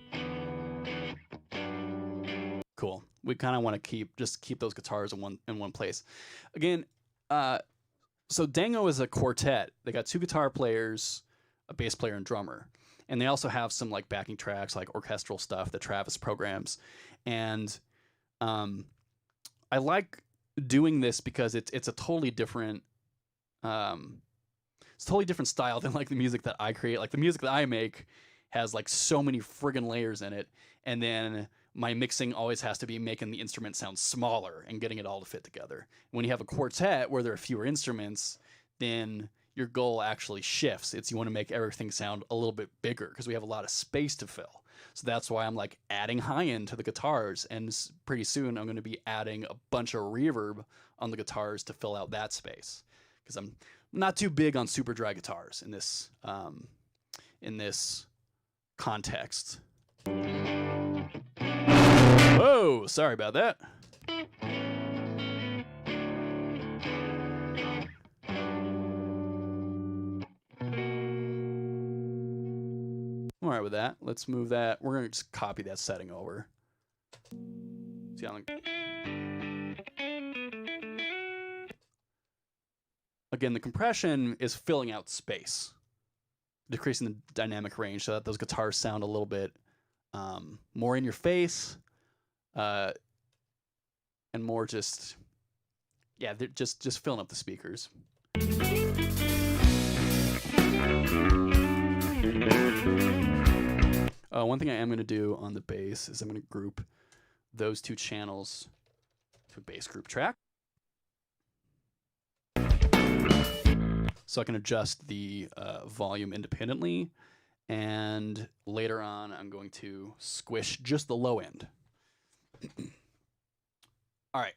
Cool. We kind of want to keep those guitars in one place. Again, so Dango is a quartet. They got 2 guitar players, a bass player, and drummer. And they also have some like backing tracks, like orchestral stuff that Travis programs. And I like doing this because it's a totally different style than like the music that I create. Like the music that I make has like so many friggin' layers in it, and then my mixing always has to be making the instrument sound smaller and getting it all to fit together. When you have a quartet where there are fewer instruments, then your goal actually shifts. You want to make everything sound a little bit bigger because we have a lot of space to fill. So that's why I'm like adding high end to the guitars, and pretty soon I'm going to be adding a bunch of reverb on the guitars to fill out that space, because I'm not too big on super dry guitars in this context. Whoa, sorry about that. All right with that. Let's move that. We're going to just copy that setting over. See how again, the compression is filling out space, decreasing the dynamic range so that those guitars sound a little bit more in your face, and more just, yeah, they're just filling up the speakers. One thing I am going to do on the bass is I'm going to group those 2 channels to a bass group track, so I can adjust the volume independently, and later on I'm going to squish just the low end. All right.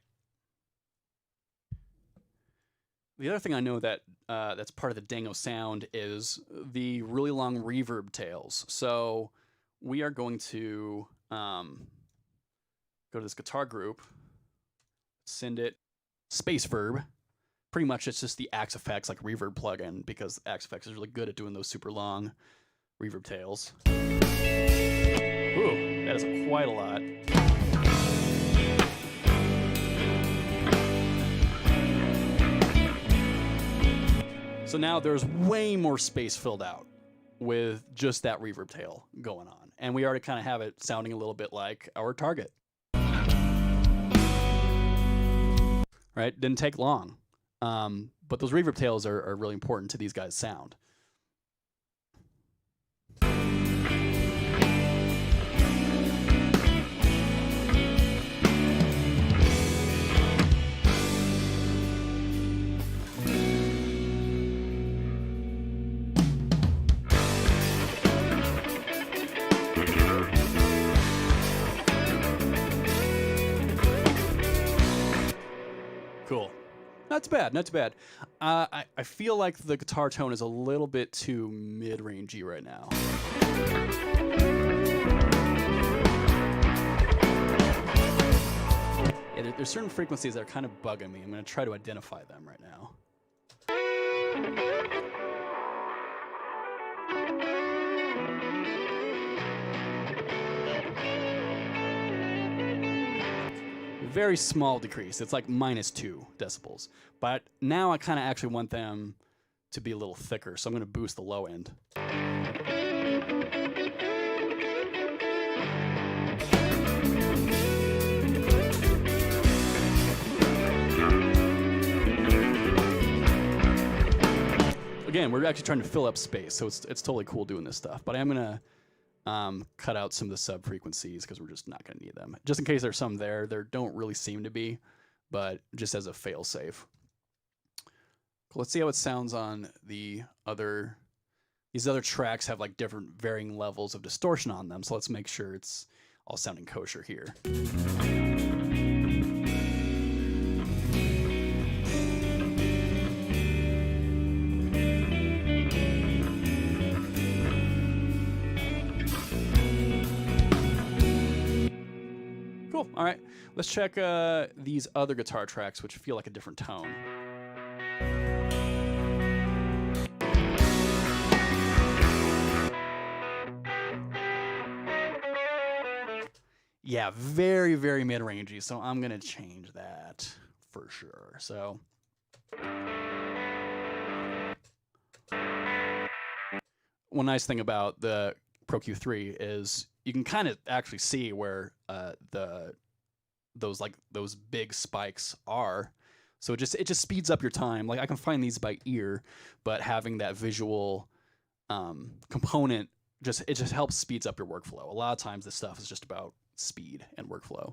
The other thing I know that that's part of the Dango sound is the really long reverb tails. So we are going to go to this guitar group, send it space verb. Pretty much it's just the Axe Effects like reverb plugin, because Axe Effects is really good at doing those super long reverb tails. Ooh, that is quite a lot. So now there's way more space filled out with just that reverb tail going on. And we already kind of have it sounding a little bit like our target. Right? Didn't take long. But those reverb tails are really important to these guys' sound. Cool. Not too bad, not too bad. I feel like the guitar tone is a little bit too mid-rangey right now. Yeah, there's certain frequencies that are kind of bugging me. I'm going to try to identify them right now. Very small decrease. It's like -2 decibels. But now I kind of actually want them to be a little thicker, so I'm going to boost the low end. Again, we're actually trying to fill up space, so it's totally cool doing this stuff. But I'm going to cut out some of the sub frequencies because we're just not going to need them. Just in case there's some there don't really seem to be, but just as a fail safe. Let's see how it sounds on the other. These other tracks have like different varying levels of distortion on them, so let's make sure it's all sounding kosher here. Cool. All right, let's check these other guitar tracks, which feel like a different tone. Yeah, very, very mid-rangey, so I'm going to change that for sure. So one nice thing about the Pro Q3 is you can kind of actually see where those big spikes are. So it just speeds up your time. Like I can find these by ear, but having that visual component it just helps speeds up your workflow. A lot of times this stuff is just about speed and workflow.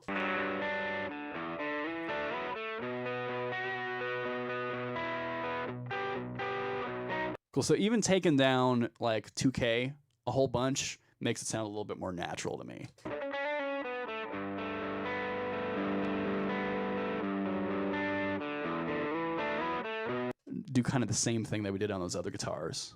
Cool. So even taking down like 2K a whole bunch makes it sound a little bit more natural to me. Do kind of the same thing that we did on those other guitars.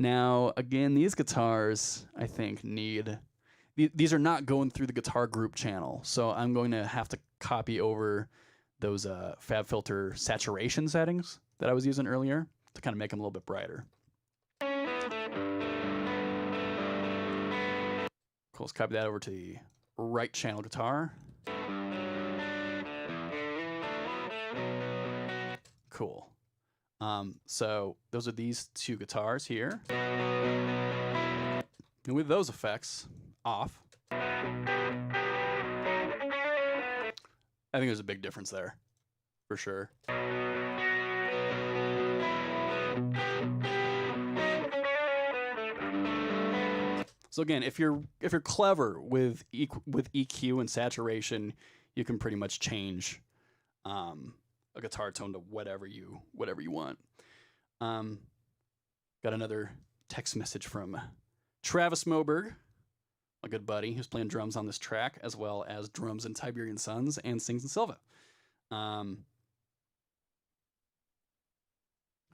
Now, again, these guitars, I think, these are not going through the guitar group channel, so I'm going to have to copy over those FabFilter saturation settings that I was using earlier to kind of make them a little bit brighter. Cool, let's copy that over to the right channel guitar. Cool. So those are these two guitars here. And with those effects off, I think there's a big difference there, for sure. So again, if you're clever with EQ and saturation, you can pretty much change a guitar tone to whatever you want. Got another text message from Travis Moberg, a good buddy who's playing drums on this track, as well as drums in Tiberian Suns and sings in Silva.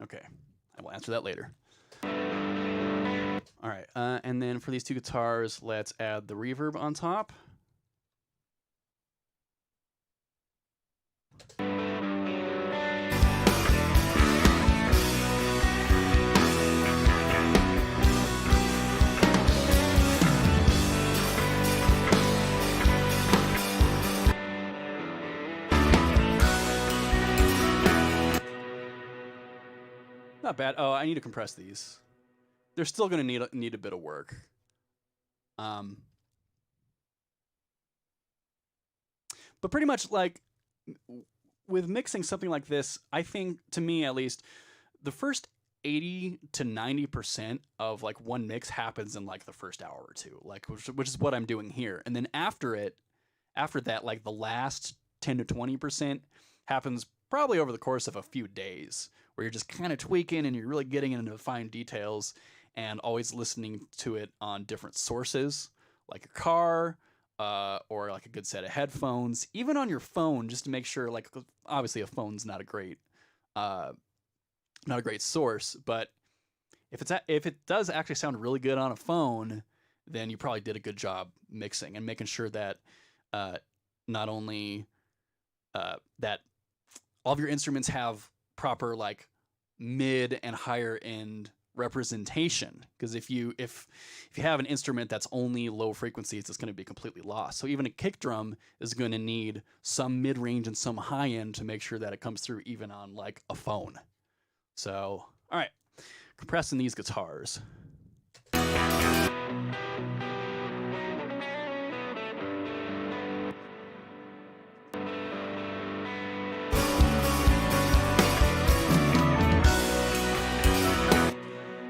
Okay, I will answer that later. All right, and then for these two guitars, let's add the reverb on top. Not bad. Oh, I need to compress these. They're still going to need a bit of work. But pretty much like with mixing something like this, I think, to me at least, the first 80 to 90% of like one mix happens in like the first hour or two, like which is what I'm doing here. And then after that, like the last 10 to 20% happens probably over the course of a few days, where you're just kind of tweaking and you're really getting into the fine details and always listening to it on different sources, like a car, or like a good set of headphones, even on your phone, just to make sure, like, obviously a phone's not a great source, but if it does actually sound really good on a phone, then you probably did a good job mixing and making sure that not only that all of your instruments have proper like mid and higher end representation, because if you have an instrument that's only low frequencies, it's going to be completely lost. So even a kick drum is going to need some mid range and some high end to make sure that it comes through even on like a phone. So all right, compressing these guitars.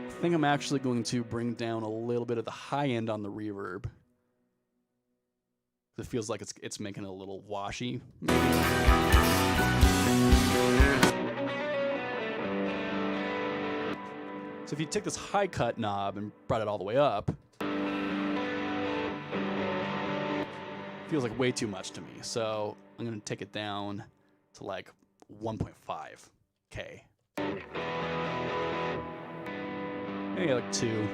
I think I'm actually going to bring down a little bit of the high end on the reverb. It feels like it's making it a little washy. So So if you take this high cut knob and brought it all the way up, it feels like way too much to me. So I'm going to take it down to like 1.5K. Maybe like 2.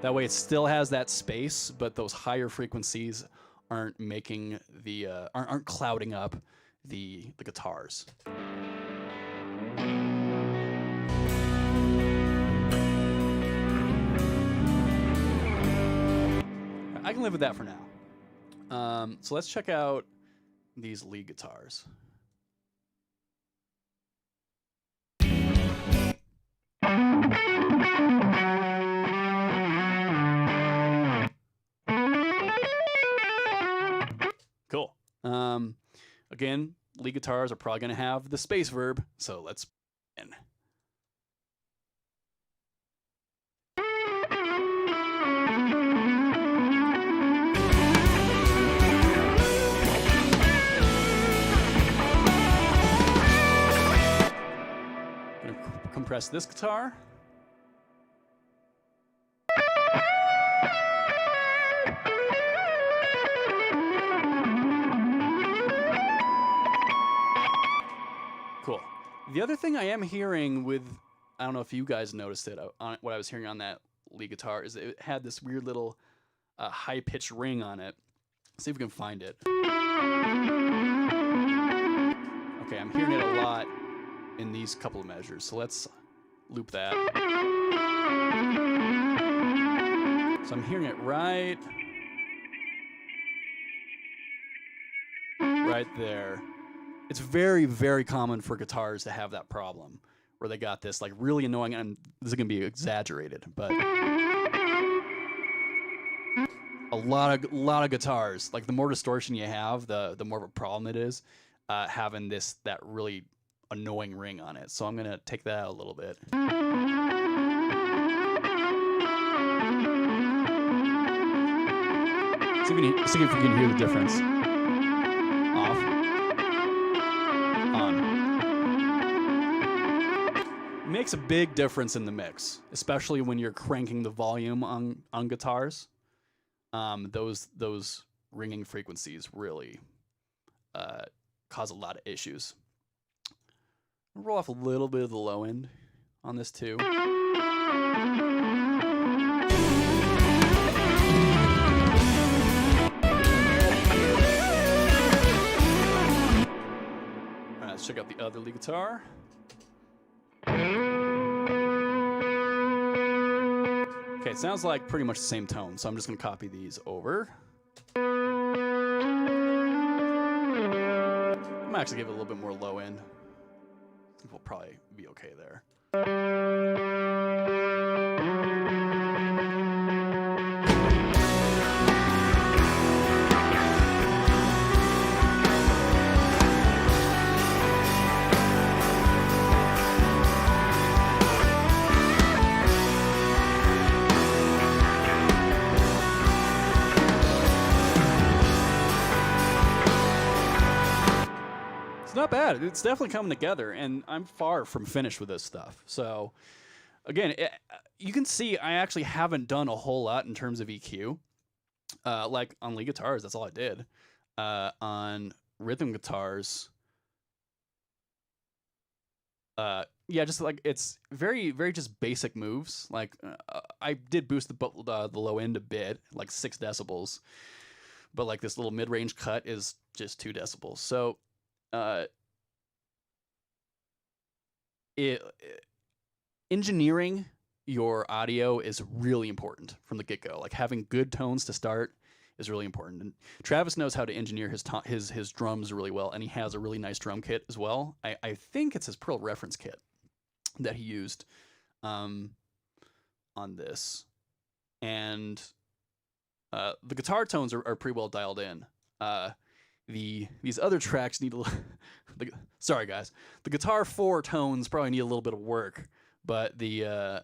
That way it still has that space, but those higher frequencies aren't making the aren't clouding up the guitars. I can live with that for now. So let's check out these lead guitars. Cool. Again, lead guitars are probably going to have the space verb, so let's begin. I'm going to compress this guitar. Cool. The other thing I am hearing with, I don't know if you guys noticed it, what I was hearing on that lead guitar is it had this weird little high-pitched ring on it. Let's see if we can find it. Okay, I'm hearing it a lot in these couple of measures, so let's loop that. So I'm hearing it right there. It's very, very common for guitars to have that problem where they got this like really annoying, and this is going to be exaggerated, but a lot of guitars, like the more distortion you have, the more of a problem it is having that really annoying ring on it. So I'm going to take that out a little bit. See if you can hear the difference. Off. Makes a big difference in the mix, especially when you're cranking the volume on guitars. Those ringing frequencies really cause a lot of issues. I'll roll off a little bit of the low end on this too. All right, let's check out the other lead guitar. Okay, it sounds like pretty much the same tone, so I'm just going to copy these over. I'm actually give it a little bit more low end. I think we'll probably be okay there. Not bad. It's definitely coming together, and I'm far from finished with this stuff. So, again, you can see I actually haven't done a whole lot in terms of EQ. Like on lead guitars, that's all I did. On rhythm guitars, yeah, just like it's very, very just basic moves. Like I did boost the low end a bit, like 6 decibels, but like this little mid-range cut is just 2 decibels. So. Engineering your audio is really important from the get-go. Like having good tones to start is really important. And Travis knows how to engineer his drums really well, and he has a really nice drum kit as well. I think it's his Pearl reference kit that he used on this, and the guitar tones are pretty well dialed in. These other tracks need a little. Sorry guys, the guitar 4 tones probably need a little bit of work, but the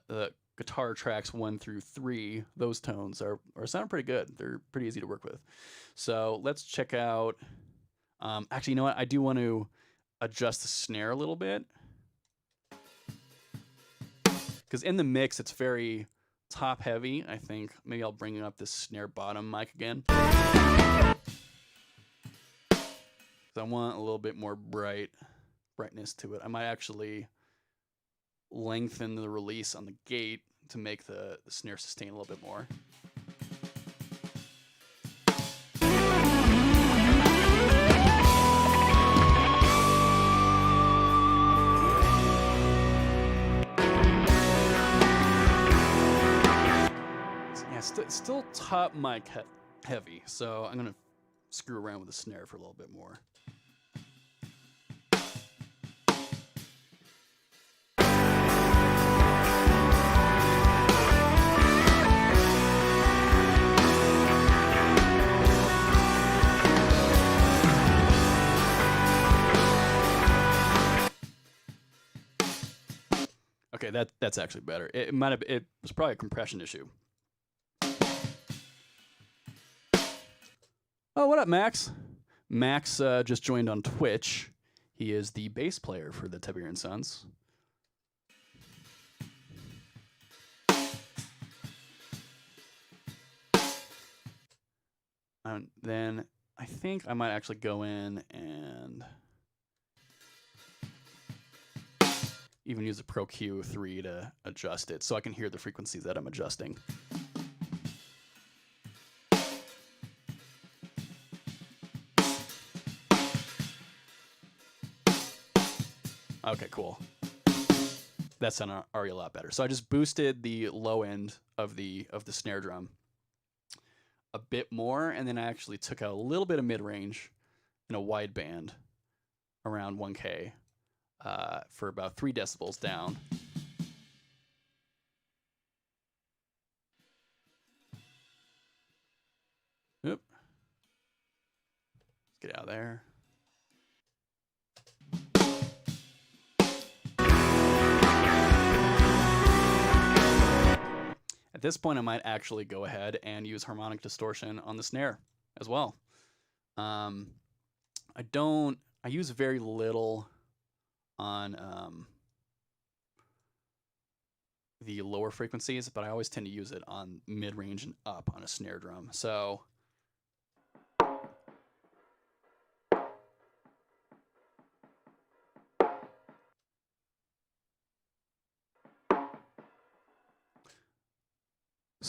guitar tracks 1 through 3, those tones are sound pretty good. They're pretty easy to work with. So let's check out. Actually, you know what? I do want to adjust the snare a little bit. because in the mix it's very top heavy. I think maybe I'll bring up this snare bottom mic again. I want a little bit more brightness to it. I might actually lengthen the release on the gate to make the snare sustain a little bit more. Yeah, still top mic heavy, so I'm gonna screw around with the snare for a little bit more. Okay, that's actually better. It was probably a compression issue. Oh, what up, Max? Max just joined on Twitch. He is the bass player for the Tiberian Sons. Then I think I might actually go in and even use the Pro Q3 to adjust it so I can hear the frequencies that I'm adjusting. Okay, cool. That sounded already a lot better. So I just boosted the low end of the snare drum a bit more, and then I actually took out a little bit of mid-range in a wide band around 1K for about 3 decibels down. Oop. Let's get out of there. At this point, I might actually go ahead and use harmonic distortion on the snare as well. I use very little on the lower frequencies, but I always tend to use it on mid-range and up on a snare drum. So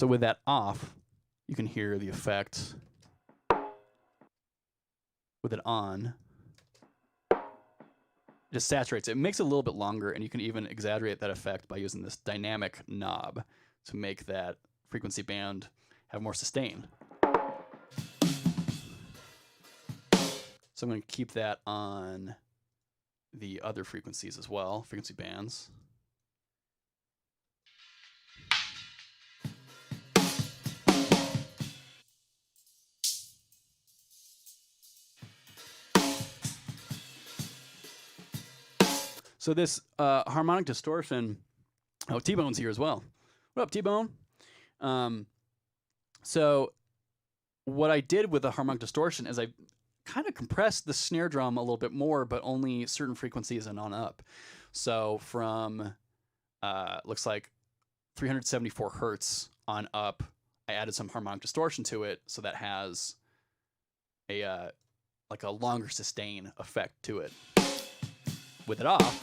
with that off, you can hear the effect. With it on, it just saturates it. It makes it a little bit longer, and you can even exaggerate that effect by using this dynamic knob to make that frequency band have more sustain. So I'm going to keep that on the other frequencies as well, frequency bands. So this harmonic distortion, oh, T-Bone's here as well. What up, T-Bone? So what I did with the harmonic distortion is I kind of compressed the snare drum a little bit more, but only certain frequencies and on up. So from, looks like 374 hertz on up, I added some harmonic distortion to it, so that has a like a longer sustain effect to it. With it off,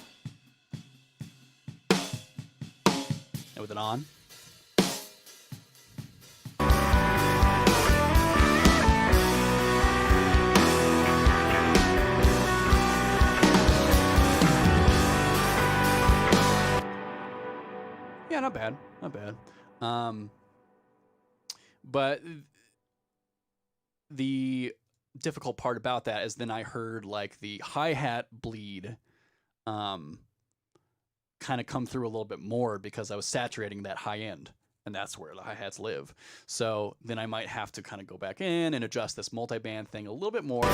and with it on, yeah, not bad, not bad. But the difficult part about that is then I heard like the hi-hat bleed kind of come through a little bit more because I was saturating that high end, and that's where the hi-hats live. So then I might have to kind of go back in and adjust this multi-band thing a little bit more.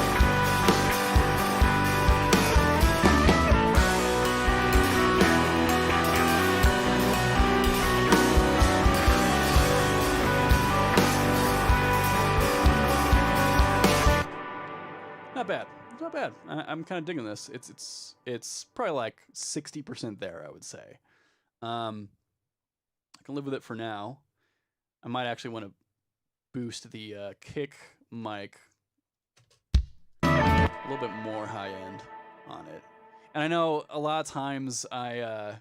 Not bad. Not bad. I'm kind of digging this. It's probably like 60% there, I would say. I can live with it for now. I might actually want to boost the kick mic a little bit more high end on it. And I know a lot of times I'm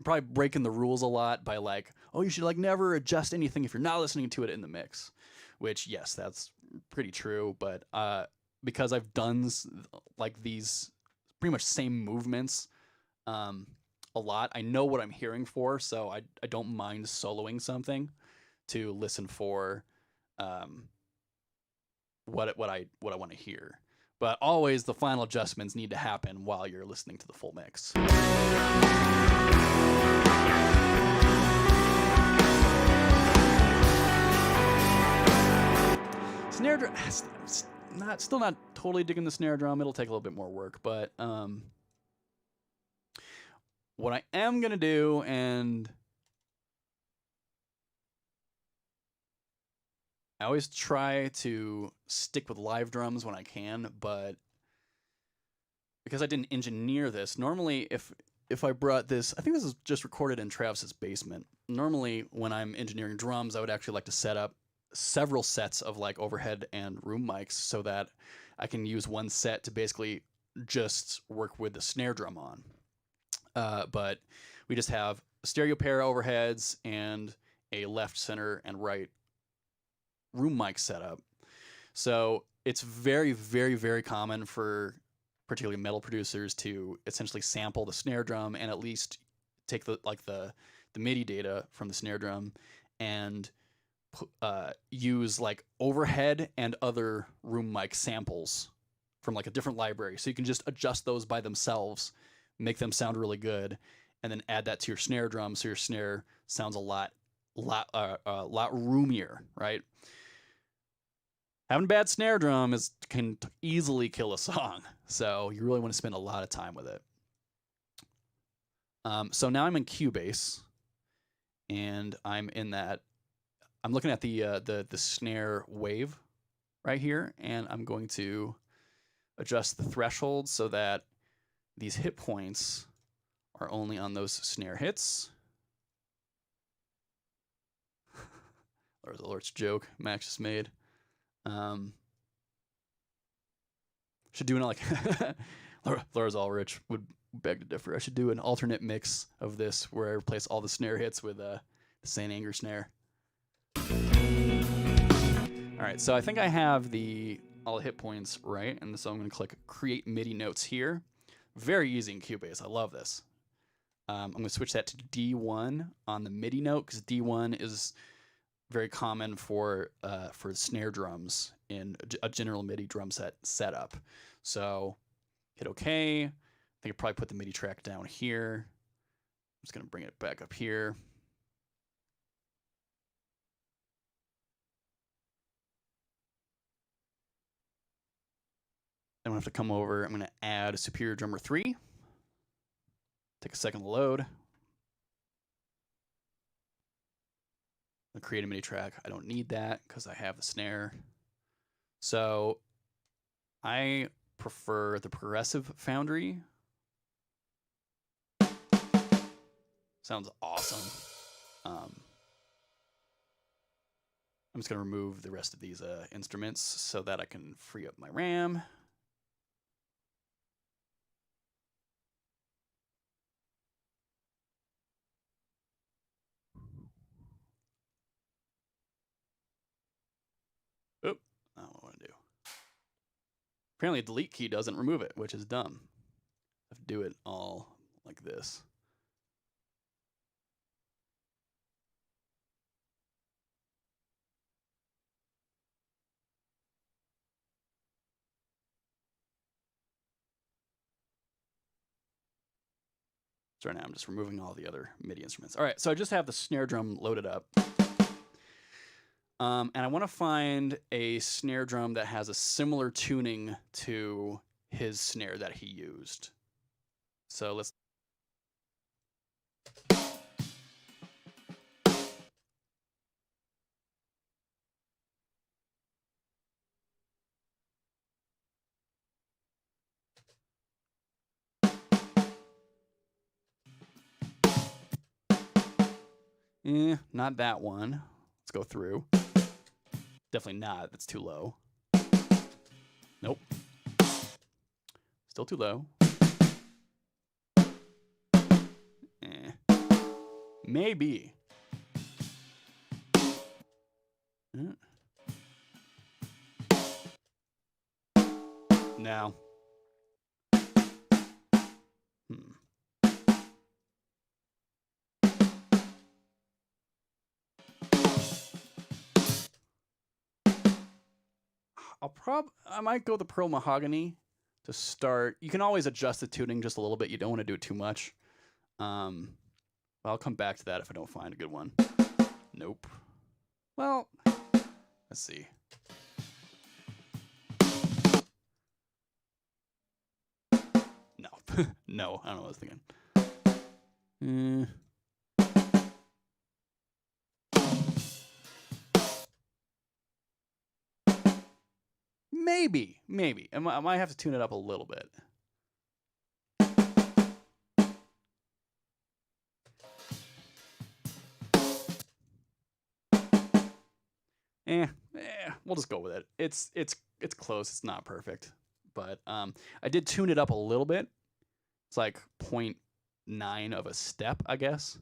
probably breaking the rules a lot by like, oh, you should like never adjust anything if you're not listening to it in the mix, which yes, that's pretty true. But because I've done like these pretty much same movements a lot, I know what I'm hearing for, so I don't mind soloing something to listen for what I want to hear. But always the final adjustments need to happen while you're listening to the full mix. Snare drum, still not totally digging the snare drum. It'll take a little bit more work, but what I am gonna do, and I always try to stick with live drums when I can, but because I didn't engineer this, normally if I brought this, I think this is just recorded in Travis's basement. Normally when I'm engineering drums, I would actually like to set up several sets of like overhead and room mics so that I can use one set to basically just work with the snare drum on. But we just have a stereo pair of overheads and a left, center, and right room mic setup. So it's very, very, very common for particularly metal producers to essentially sample the snare drum and at least take the MIDI data from the snare drum and use like overhead and other room mic samples from like a different library. So you can just adjust those by themselves, make them sound really good, and then add that to your snare drum so your snare sounds a lot roomier, right? Having a bad snare drum can easily kill a song, so you really want to spend a lot of time with it. So now I'm in Cubase, and I'm looking at the snare wave right here, and I'm going to adjust the threshold so that these hit points are only on those snare hits. There's a Lord's joke Max just made. Should do like Lars Ulrich would beg to differ. I should do an alternate mix of this where I replace all the snare hits with the Saint Anger snare. All right, so I think I have all the hit points right, and so I'm going to click Create MIDI Notes here. Very easy in Cubase. I love this. I'm going to switch that to D1 on the MIDI note because D1 is very common for snare drums in a general MIDI drum set setup. So hit OK. I think I probably put the MIDI track down here. I'm just going to bring it back up here. Then I'm going to have to come over. I'm going to add Superior Drummer 3. Take a second to load. I'll create a MIDI track. I don't need that because I have the snare. So I prefer the Progressive Foundry. Sounds awesome. I'm just going to remove the rest of these instruments so that I can free up my RAM. Oop, I don't know what I want to do. Apparently a delete key doesn't remove it, which is dumb. I have to do it all like this. So right now I'm just removing all the other MIDI instruments. All right, so I just have the snare drum loaded up. And I want to find a snare drum that has a similar tuning to his snare that he used. So let's... Not that one. Let's go through. Definitely not. That's too low. Nope. Still too low. Maybe. No. I might go the Pearl Mahogany to start. You can always adjust the tuning just a little bit. You don't want to do it too much. I'll come back to that if I don't find a good one. Nope. Well, let's see. No. No, I don't know what I was thinking. Maybe. I might have to tune it up a little bit. We'll just go with it. It's close. It's not perfect, but I did tune it up a little bit. It's like 0.9 of a step, I guess.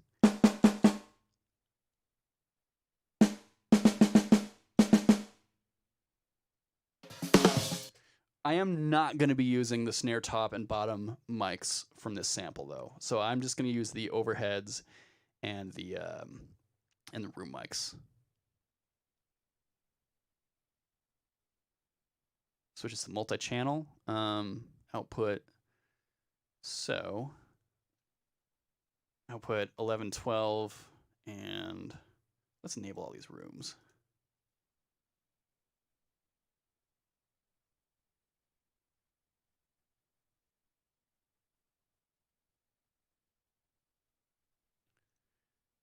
I am not going to be using the snare top and bottom mics from this sample though, so I'm just going to use the overheads and the room mics. Switch this to multi-channel output. So output 11, 12, and let's enable all these rooms.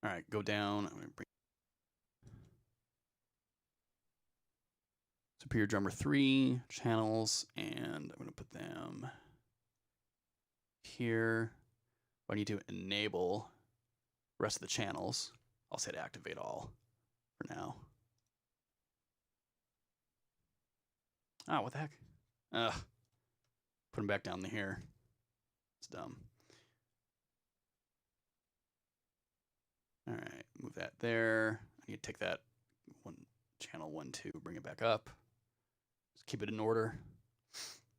All right, go down. I'm going to bring Superior Drummer 3 channels, and I'm going to put them here. I need to enable the rest of the channels. I'll say to activate all for now. Oh, what the heck? Put them back down here. It's dumb. All right, move that there. I need to take that channel 1, 2, bring it back up. Just keep it in order.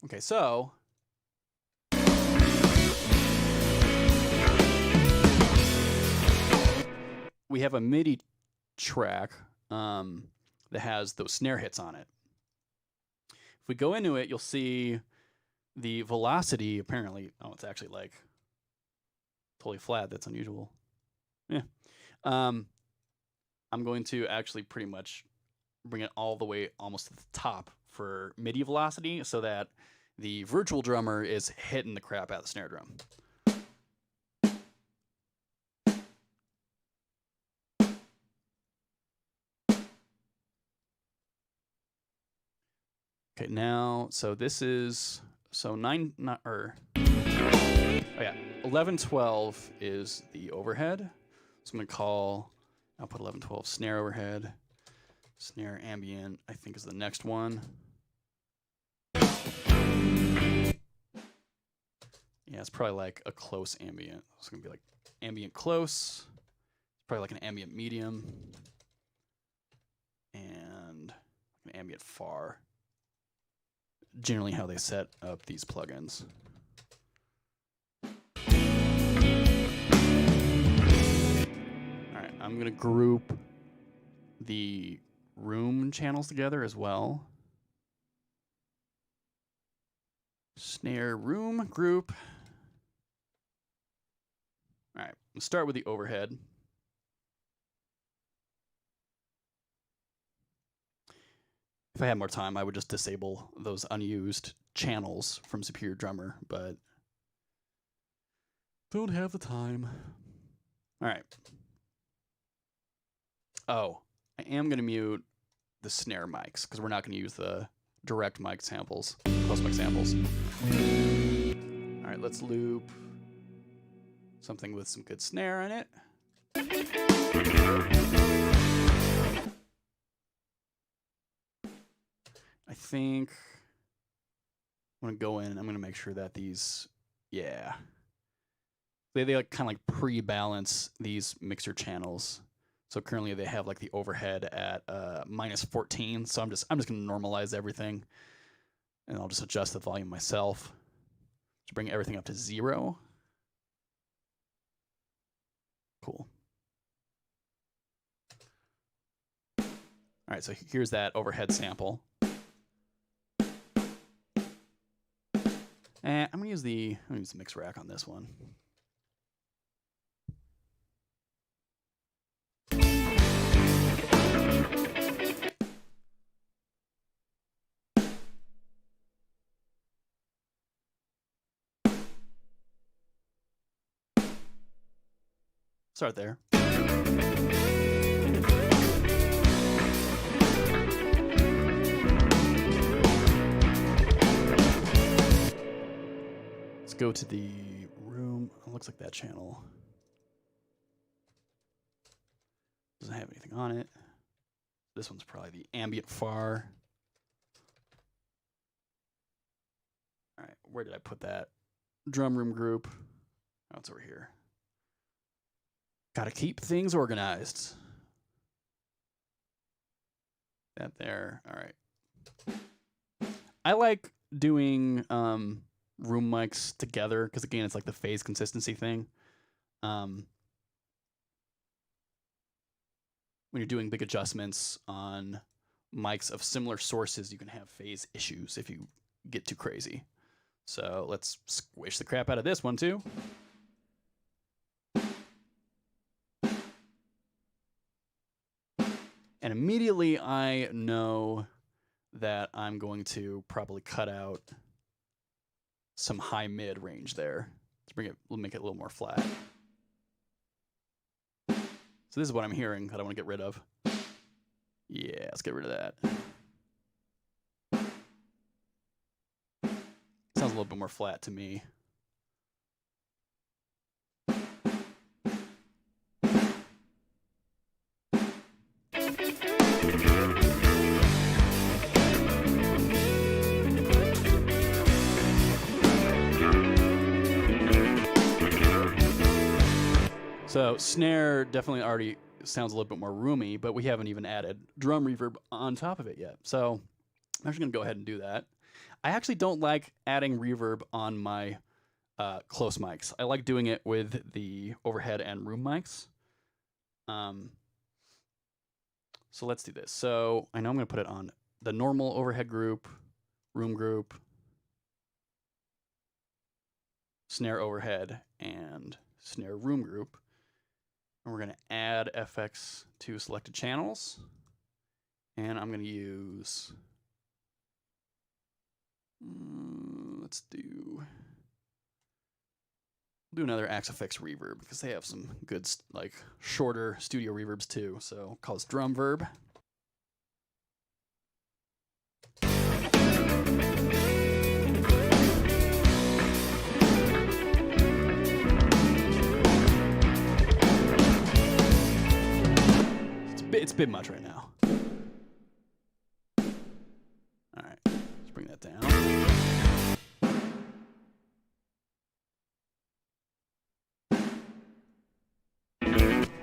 Okay, so we have a MIDI track that has those snare hits on it. If we go into it, you'll see the velocity apparently. Oh, it's actually like totally flat. That's unusual. Yeah. I'm going to actually pretty much bring it all the way almost to the top for MIDI velocity so that the virtual drummer is hitting the crap out of the snare drum. Okay, now, so this is, so 11, 12 is the overhead. So I'm going to call output 11, 12 snare overhead. Snare ambient, I think, is the next one. Yeah, it's probably like a close ambient. It's going to be like ambient close. It's probably like an ambient medium. And an ambient far. Generally how they set up these plugins. Alright, I'm going to group the room channels together as well. Snare room group. Alright, let's start with the overhead. If I had more time, I would just disable those unused channels from Superior Drummer, but don't have the time. All right. Oh, I am going to mute the snare mics because we're not going to use the direct mic samples, close mic samples. All right, let's loop something with some good snare in it. I think I'm going to go in and I'm going to make sure that these, yeah, they like kind of like pre-balance these mixer channels. So currently they have like the overhead at -14. So I'm just going to normalize everything, and I'll just adjust the volume myself to bring everything up to 0. Cool. All right, so here's that overhead sample. And I'm gonna use the mix rack on this one. Start there. Let's go to the room. It looks like that channel doesn't have anything on it. This one's probably the ambient far. All right, where did I put that? Drum room group. Oh, it's over here. Gotta keep things organized. That there. All right. I like doing room mics together because, again, it's like the phase consistency thing. When you're doing big adjustments on mics of similar sources, you can have phase issues if you get too crazy. So let's squish the crap out of this one too. And immediately I know that I'm going to probably cut out some high mid range there to bring it, make it a little more flat. So this is what I'm hearing that I want to get rid of. Yeah, let's get rid of that. Sounds a little bit more flat to me. So snare definitely already sounds a little bit more roomy, but we haven't even added drum reverb on top of it yet. So I'm actually going to go ahead and do that. I actually don't like adding reverb on my close mics. I like doing it with the overhead and room mics. So let's do this. So I know I'm going to put it on the normal overhead group, room group, snare overhead, and snare room group. And we're going to add FX to selected channels. And I'm going to use, let's do another Axifix reverb because they have some good, like, shorter studio reverbs too. So call this drum verb. It's a bit much right now. All right, let's bring that down.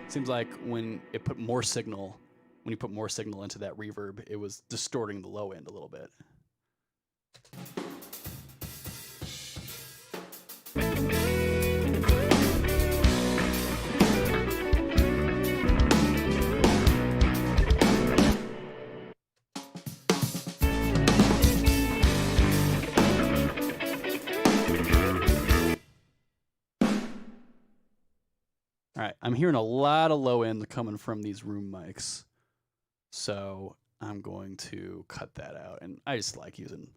Seems like when you put more signal into that reverb, it was distorting the low end a little bit. All right, I'm hearing a lot of low end coming from these room mics, so I'm going to cut that out. And I just like using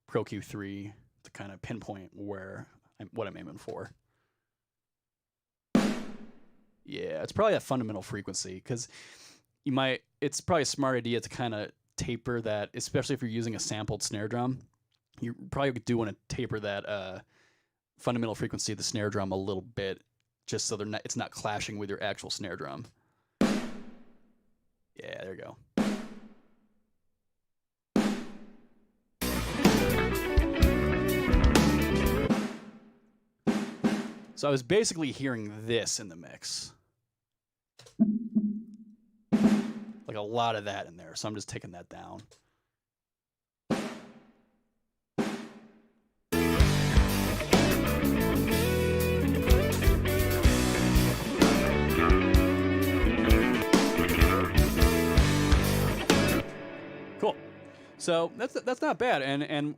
Pro Q3 to kind of pinpoint what I'm aiming for. Yeah, it's probably a fundamental frequency because it's probably a smart idea to kind of taper that, especially if you're using a sampled snare drum. You probably do want to taper that fundamental frequency of the snare drum a little bit, just so it's not clashing with your actual snare drum. Yeah, there you go. So I was basically hearing this in the mix. Like a lot of that in there. So I'm just taking that down. Cool. So that's not bad. And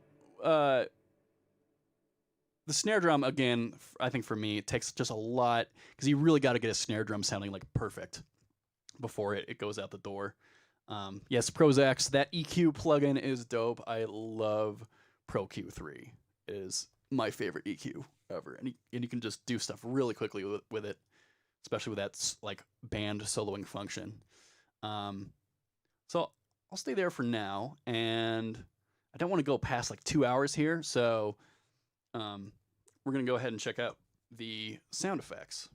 the snare drum, again, I think for me, it takes just a lot, because you really got to get a snare drum sounding like perfect before it goes out the door. Yes, Prozacs, that EQ plugin is dope. I love Pro Q3. It is my favorite EQ ever. And you can just do stuff really quickly with it, especially with that like band soloing function. So I'll stay there for now, and I don't want to go past like 2 hours here, so we're going to go ahead and check out the sound effects.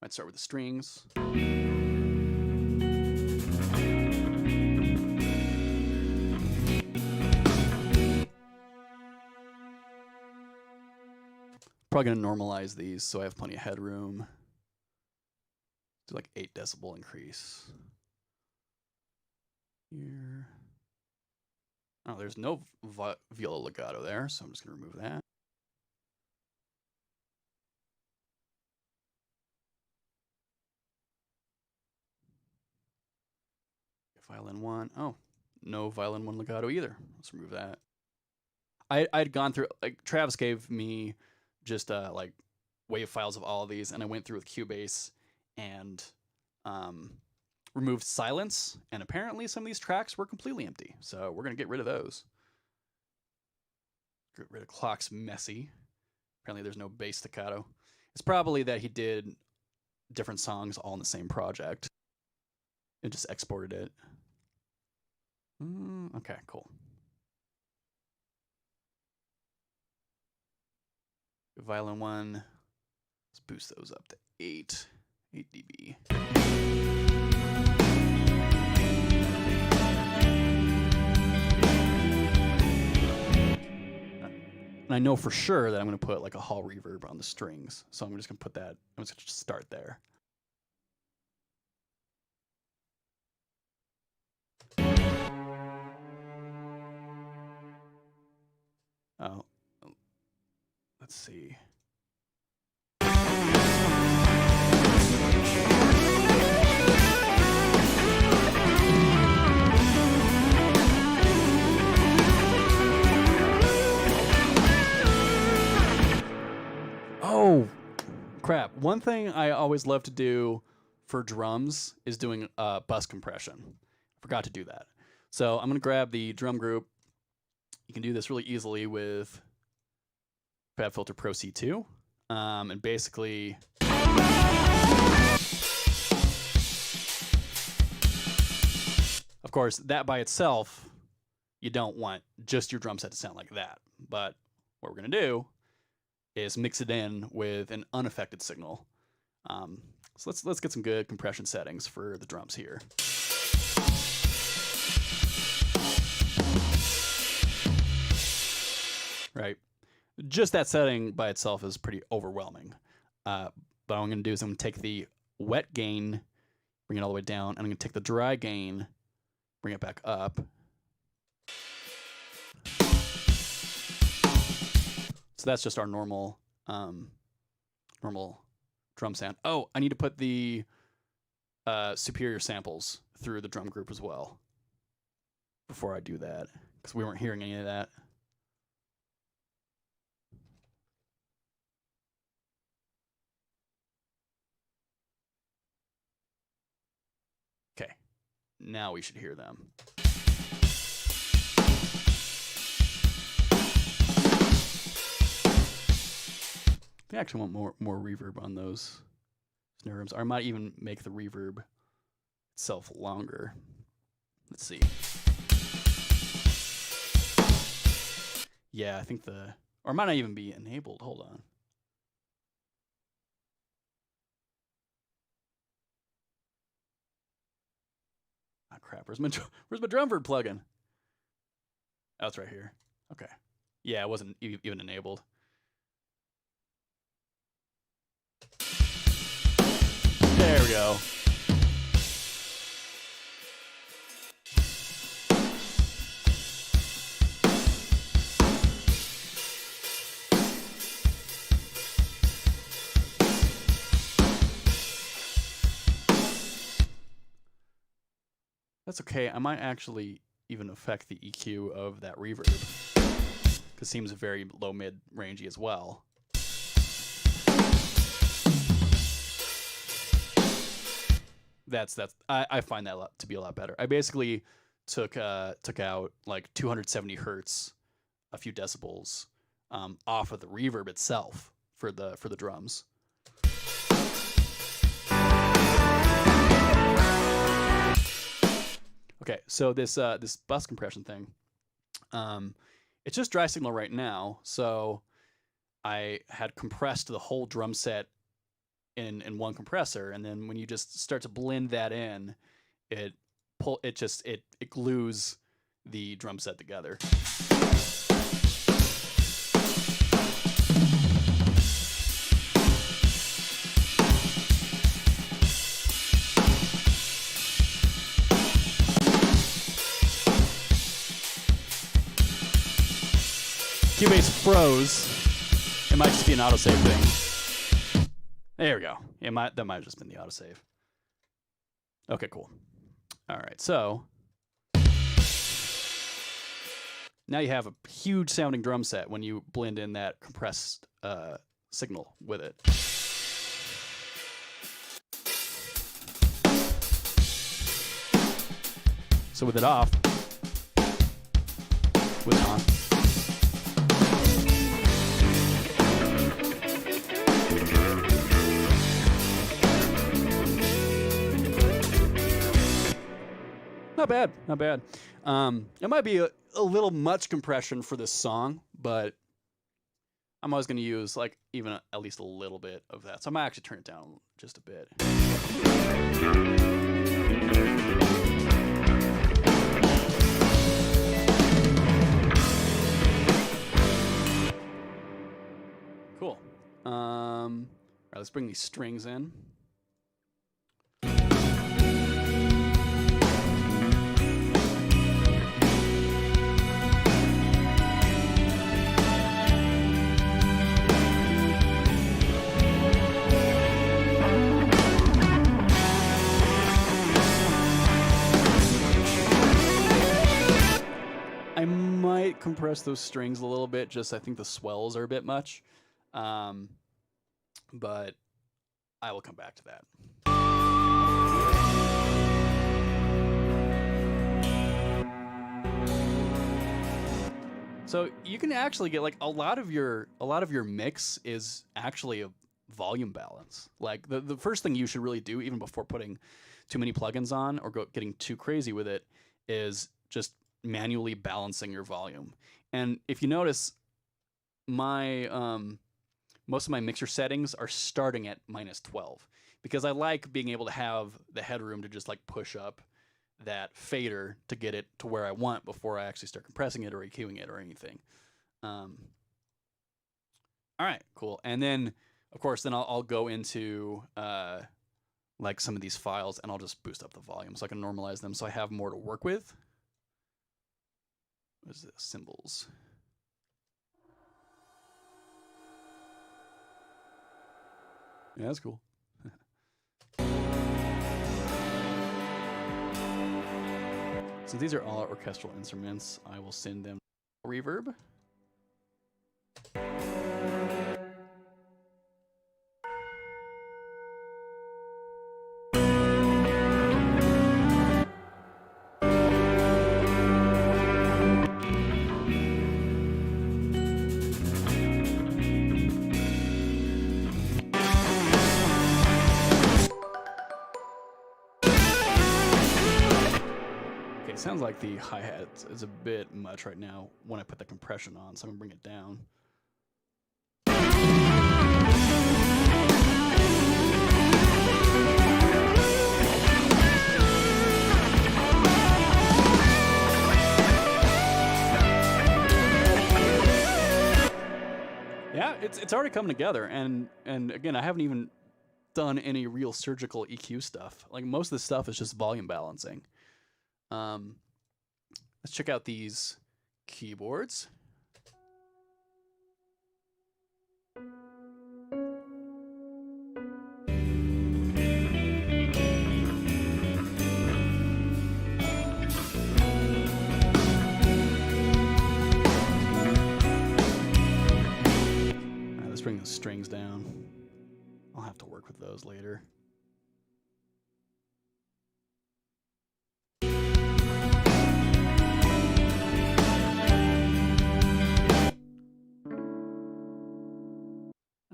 Might start with the strings. Probably going to normalize these so I have plenty of headroom. Do like 8 decibel increase. Here. Oh, there's no viola legato there, so I'm just going to remove that. Violin 1. Oh, no violin 1 legato either. Let's remove that. I'd gone through, like, Travis gave me just like wave files of all of these, and I went through with Cubase and removed silence, and apparently some of these tracks were completely empty, so we're going to get rid of those. Get rid of Clock's Messy. Apparently there's no bass staccato. It's probably that he did different songs all in the same project and just exported it. Okay, cool. Violin 1. Let's boost those up to 8 dB. And I know for sure that I'm going to put like a hall reverb on the strings. So I'm just going to put that, I'm just going to start there. Oh, let's see. Oh, crap. One thing I always love to do for drums is doing bus compression. Forgot to do that. So I'm going to grab the drum group. You can do this really easily with FabFilter Pro C2. And basically, of course, that by itself, you don't want just your drum set to sound like that. But what we're going to do is mix it in with an unaffected signal. So let's get some good compression settings for the drums here. Right. Just that setting by itself is pretty overwhelming. But what I'm going to do is I'm going to take the wet gain, bring it all the way down, and I'm going to take the dry gain, bring it back up. So that's just our normal drum sound. Oh, I need to put the superior samples through the drum group as well before I do that, because we weren't hearing any of that. Okay, now we should hear them. I actually want more reverb on those snare drums. Or I might even make the reverb itself longer. Let's see. Yeah, I think or it might not even be enabled. Hold on. crap. Where's my Drumvert plugin? Oh, it's right here. Okay. Yeah, it wasn't even enabled. There we go. That's okay. I might actually even affect the EQ of that reverb, because it seems very low mid rangey as well. I find that to be a lot better. I basically took out like 270 hertz, a few decibels, off of the reverb itself for the drums. Okay, so this bus compression thing, it's just dry signal right now. So I had compressed the whole drum set in one compressor, and then when you just start to blend that in, it glues the drum set together. Cubase froze. It might just be an autosave thing. There we go. That might have just been the autosave. Okay, cool. All right, so now you have a huge sounding drum set when you blend in that compressed signal with it. So with it off, with it on. Not bad, not bad. It might be a little much compression for this song, but I'm always going to use like even at least a little bit of that. So I might actually turn it down just a bit. Cool. All right, let's bring these strings in. I might compress those strings a little bit, just I think the swells are a bit much, but I will come back to that. So you can actually get like a lot of your mix is actually a volume balance. Like the first thing you should really do, even before putting too many plugins on or getting too crazy with it, is just manually balancing your volume. And if you notice, my most of my mixer settings are starting at -12, because I like being able to have the headroom to just like push up that fader to get it to where I want before I actually start compressing it or EQing it or anything. All right, cool. And then of course then I'll go into like some of these files and I'll just boost up the volume so I can normalize them so I have more to work with. What is this? Symbols. Yeah, that's cool. Since these are all orchestral instruments, I will send them reverb. Sounds like the hi-hat is a bit much right now when I put the compression on, so I'm gonna bring it down. Yeah, it's already coming together, and again, I haven't even done any real surgical EQ stuff. Like most of this stuff is just volume balancing. Let's check out these keyboards. Let's bring the strings down. I'll have to work with those later. All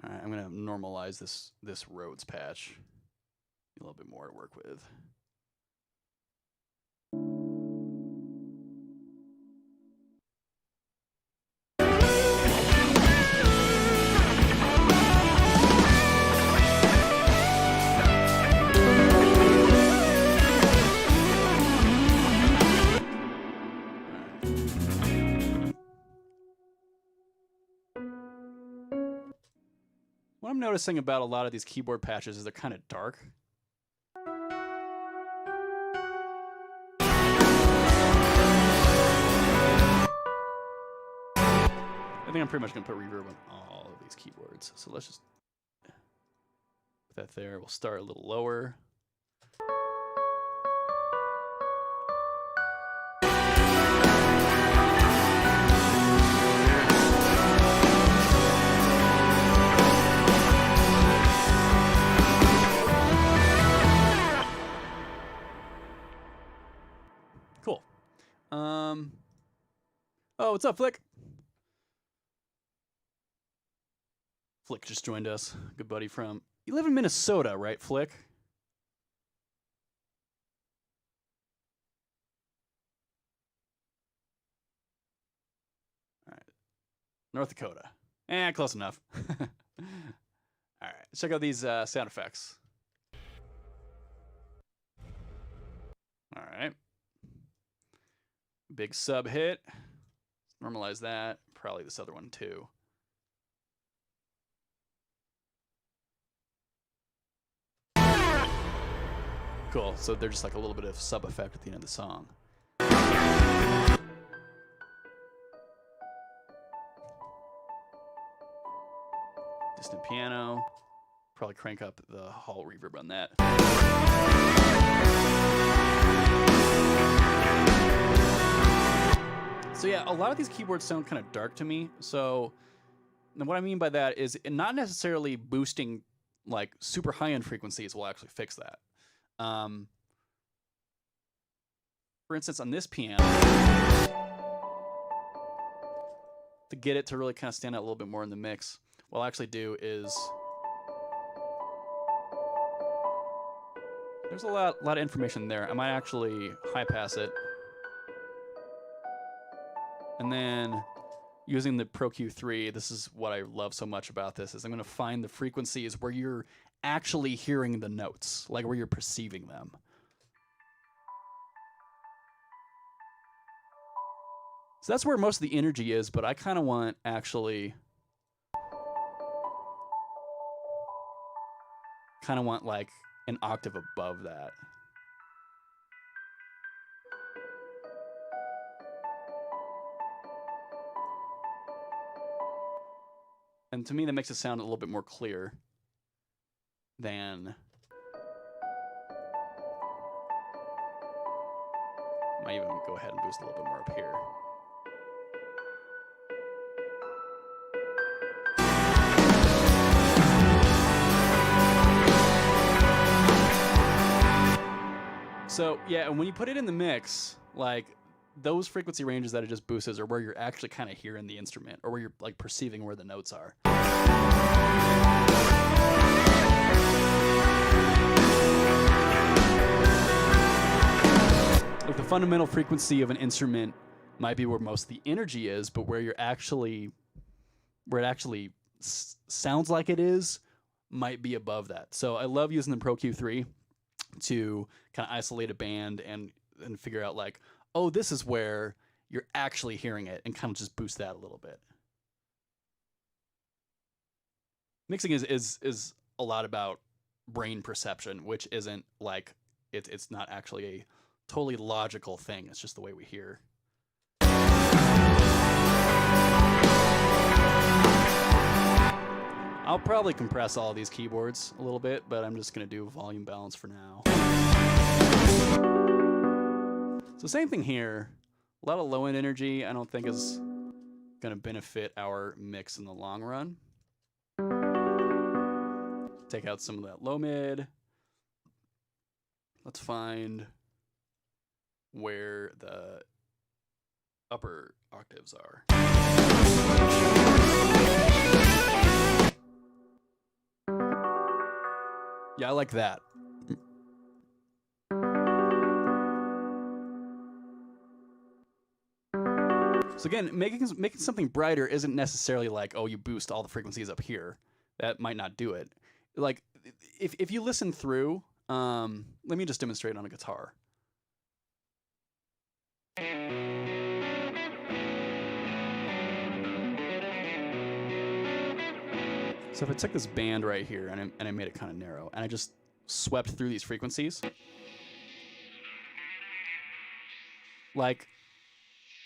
right, I'm gonna normalize this Rhodes patch. A little bit more to work with. What I'm noticing about a lot of these keyboard patches is they're kind of dark. I think I'm pretty much going to put reverb on all of these keyboards. So let's just put that there. We'll start a little lower. Cool. Oh, what's up, Flick? Flick just joined us. Good buddy from... You live in Minnesota, right, Flick? All right. North Dakota. Close enough. All right. Check out these sound effects. All right. Big sub hit. Normalize that. Probably this other one too. Cool. So they're just like a little bit of sub effect at the end of the song. Distant piano. Probably crank up the hall reverb on that. So yeah, a lot of these keyboards sound kind of dark to me. So what I mean by that is not necessarily boosting like super high-end frequencies will actually fix that. For instance, on this piano, to get it to really kind of stand out a little bit more in the mix, what I'll actually do is... There's a lot of information there. I might actually high pass it. And then using the Pro Q3, this is what I love so much about this, is I'm going to find the frequencies where you're actually hearing the notes, like where you're perceiving them. So that's where most of the energy is, but I kind of want actually... kind of want like an octave above that. And to me, that makes it sound a little bit more clear than... Might even go ahead and boost a little bit more up here. So yeah, and when you put it in the mix, like those frequency ranges that it just boosts are where you're actually kind of hearing the instrument, or where you're like perceiving where the notes are. Like the fundamental frequency of an instrument might be where most of the energy is, but where it actually sounds like it is might be above that. So I love using the Pro Q3 to kind of isolate a band and figure out like, oh, this is where you're actually hearing it, and kind of just boost that a little bit. Mixing is a lot about brain perception, which isn't like it's not actually a totally logical thing. It's just the way we hear. I'll probably compress all of these keyboards a little bit, but I'm just going to do volume balance for now. So same thing here. A lot of low end energy I don't think is going to benefit our mix in the long run. Take out some of that low mid. Let's find where the upper octaves are. Yeah, I like that. So again, making something brighter isn't necessarily like, oh, you boost all the frequencies up here. That might not do it. Like, if you listen through, let me just demonstrate on a guitar. So if I took this band right here and I made it kind of narrow, and I just swept through these frequencies, like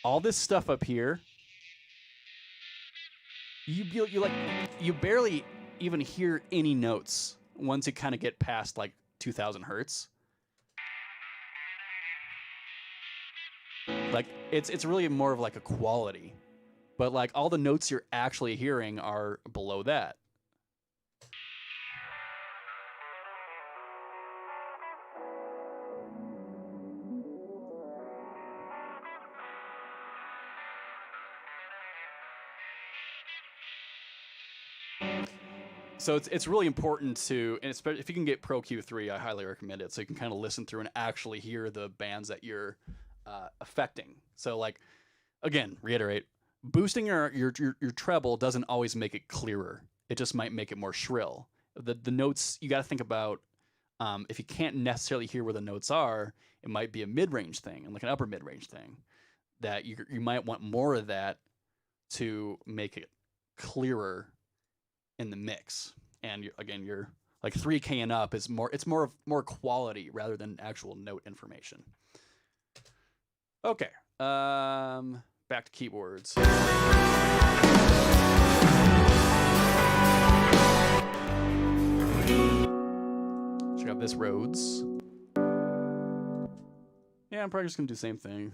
all this stuff up here, you barely even hear any notes once you kind of get past like 2000 hertz. Like it's really more of like a quality, but like all the notes you're actually hearing are below that. So it's really important to, and especially if you can get Pro Q3, I highly recommend it. So you can kind of listen through and actually hear the bands that you're affecting. So like, again, reiterate, boosting your treble doesn't always make it clearer. It just might make it more shrill. The notes, you got to think about, if you can't necessarily hear where the notes are, it might be a mid-range thing and like an upper mid-range thing that you might want more of that to make it clearer in the mix. And again, you're like 3K and up is more quality rather than actual note information. Okay, back to keyboards. Check out this Rhodes. Yeah, I'm probably just gonna do the same thing.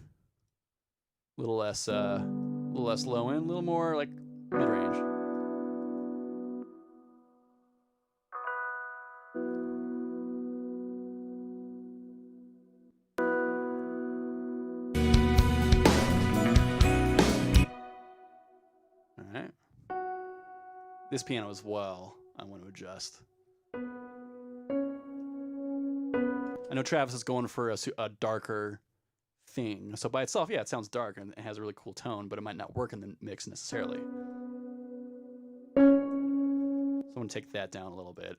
A little less low end, a little more like mid range. This piano as well, I want to adjust. I know Travis is going for a darker thing. So by itself, yeah, it sounds dark and it has a really cool tone, but it might not work in the mix necessarily. So I'm going to take that down a little bit.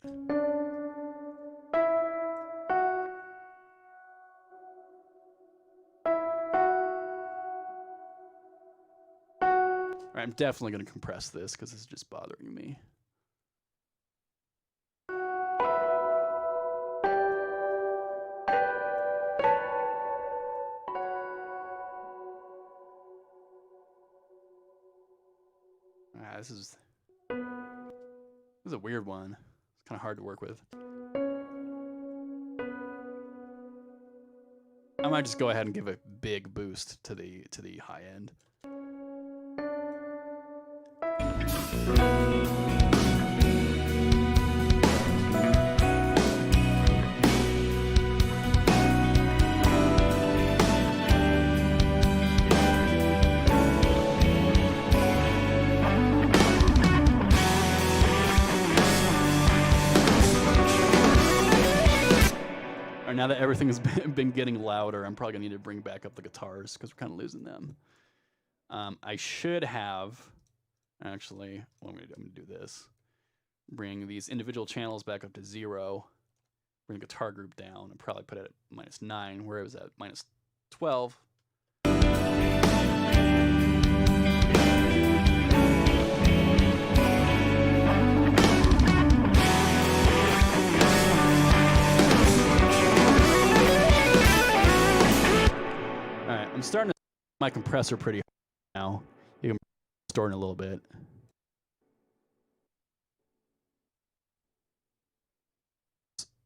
All right, I'm definitely going to compress this because this is just bothering me. This is a weird one. It's kind of hard to work with. I might just go ahead and give a big boost to the high end. Now that everything's been getting louder, I'm probably gonna need to bring back up the guitars because we're kind of losing them. I should have, actually, I'm gonna do this. Bring these individual channels back up to 0. Bring the guitar group down and probably put it at -9. Where was that? -12. my compressor pretty hard now. You can store in a little bit.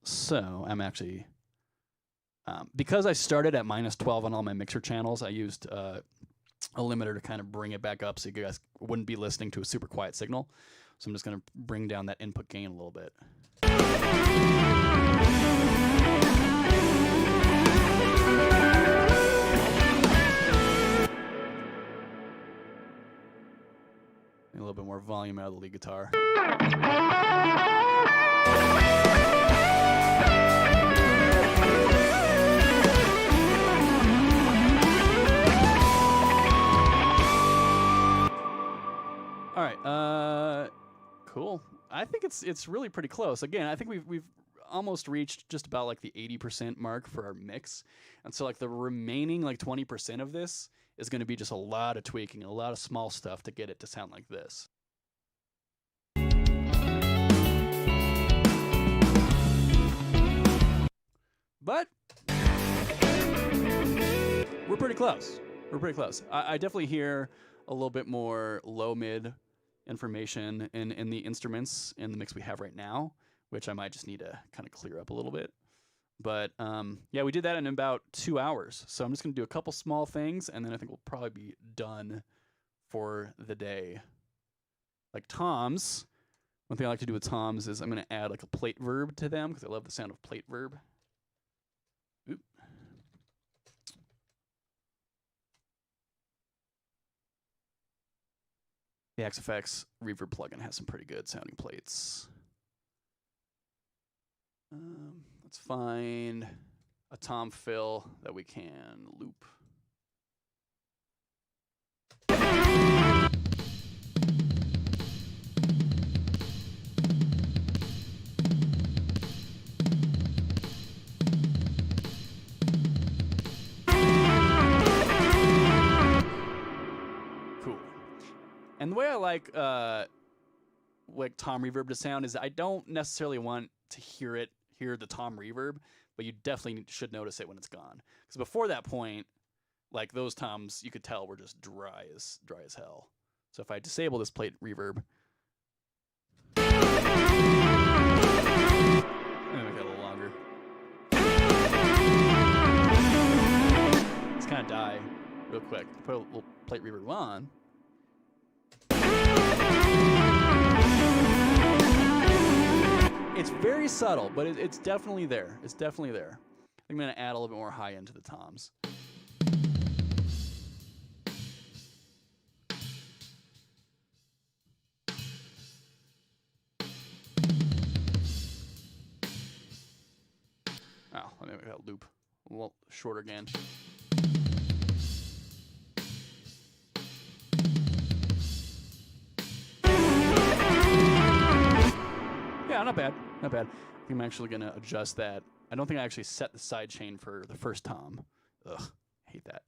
So I'm actually, because I started at -12 on all my mixer channels, I used a limiter to kind of bring it back up so you guys wouldn't be listening to a super quiet signal. So I'm just going to bring down that input gain a little bit. A little bit more volume out of the lead guitar. All right, cool. I think it's really pretty close. Again, I think we've almost reached just about like the 80% mark for our mix, and so like the remaining like 20% of this is going to be just a lot of tweaking, a lot of small stuff to get it to sound like this. But we're pretty close. We're pretty close. I definitely hear a little bit more low mid information in the instruments in the mix we have right now, which I might just need to kind of clear up a little bit. But yeah, we did that in about 2 hours. So I'm just going to do a couple small things, and then I think we'll probably be done for the day. Like toms, one thing I like to do with toms is I'm going to add like a plate verb to them because I love the sound of plate verb. Oop. The XFX reverb plugin has some pretty good sounding plates. Let's find a tom fill that we can loop. Cool. And the way I like tom reverb to sound is I don't necessarily want to hear the tom reverb, but you definitely should notice it when it's gone. Because before that point, like those toms, you could tell were just dry as hell. So if I disable this plate reverb, I'm gonna make that a little longer. Let's kind of die real quick. Put a little plate reverb on. It's very subtle, but it's definitely there. It's definitely there. I'm going to add a little bit more high end to the toms. Oh, let me make that loop a little shorter again. Yeah, not bad. Not bad. I think I'm actually going to adjust that. I don't think I actually set the side chain for the first tom. Ugh, hate that.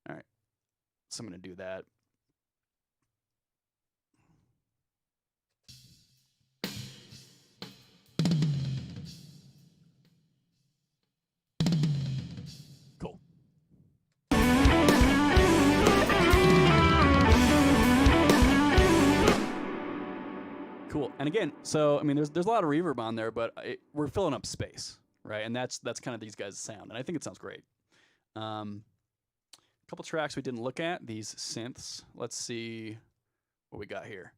All right. So I'm going to do that. Cool. Cool. And again, so I mean, there's a lot of reverb on there, but we're filling up space, right? And that's kind of these guys' sound, and I think it sounds great. A couple tracks we didn't look at, these synths. Let's see what we got here.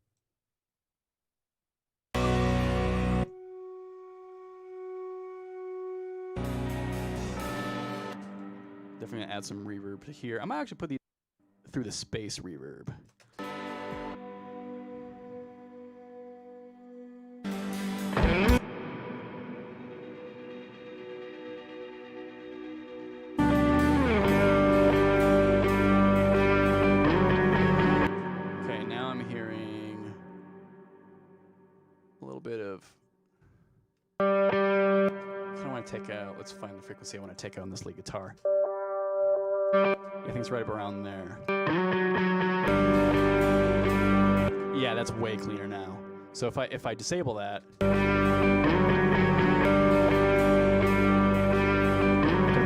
Definitely gonna add some reverb to here. I might actually put these through the space reverb. Take out, let's find the frequency I want to take out on this lead guitar. I think it's right up around there. Yeah, that's way cleaner now. So if I disable that, put it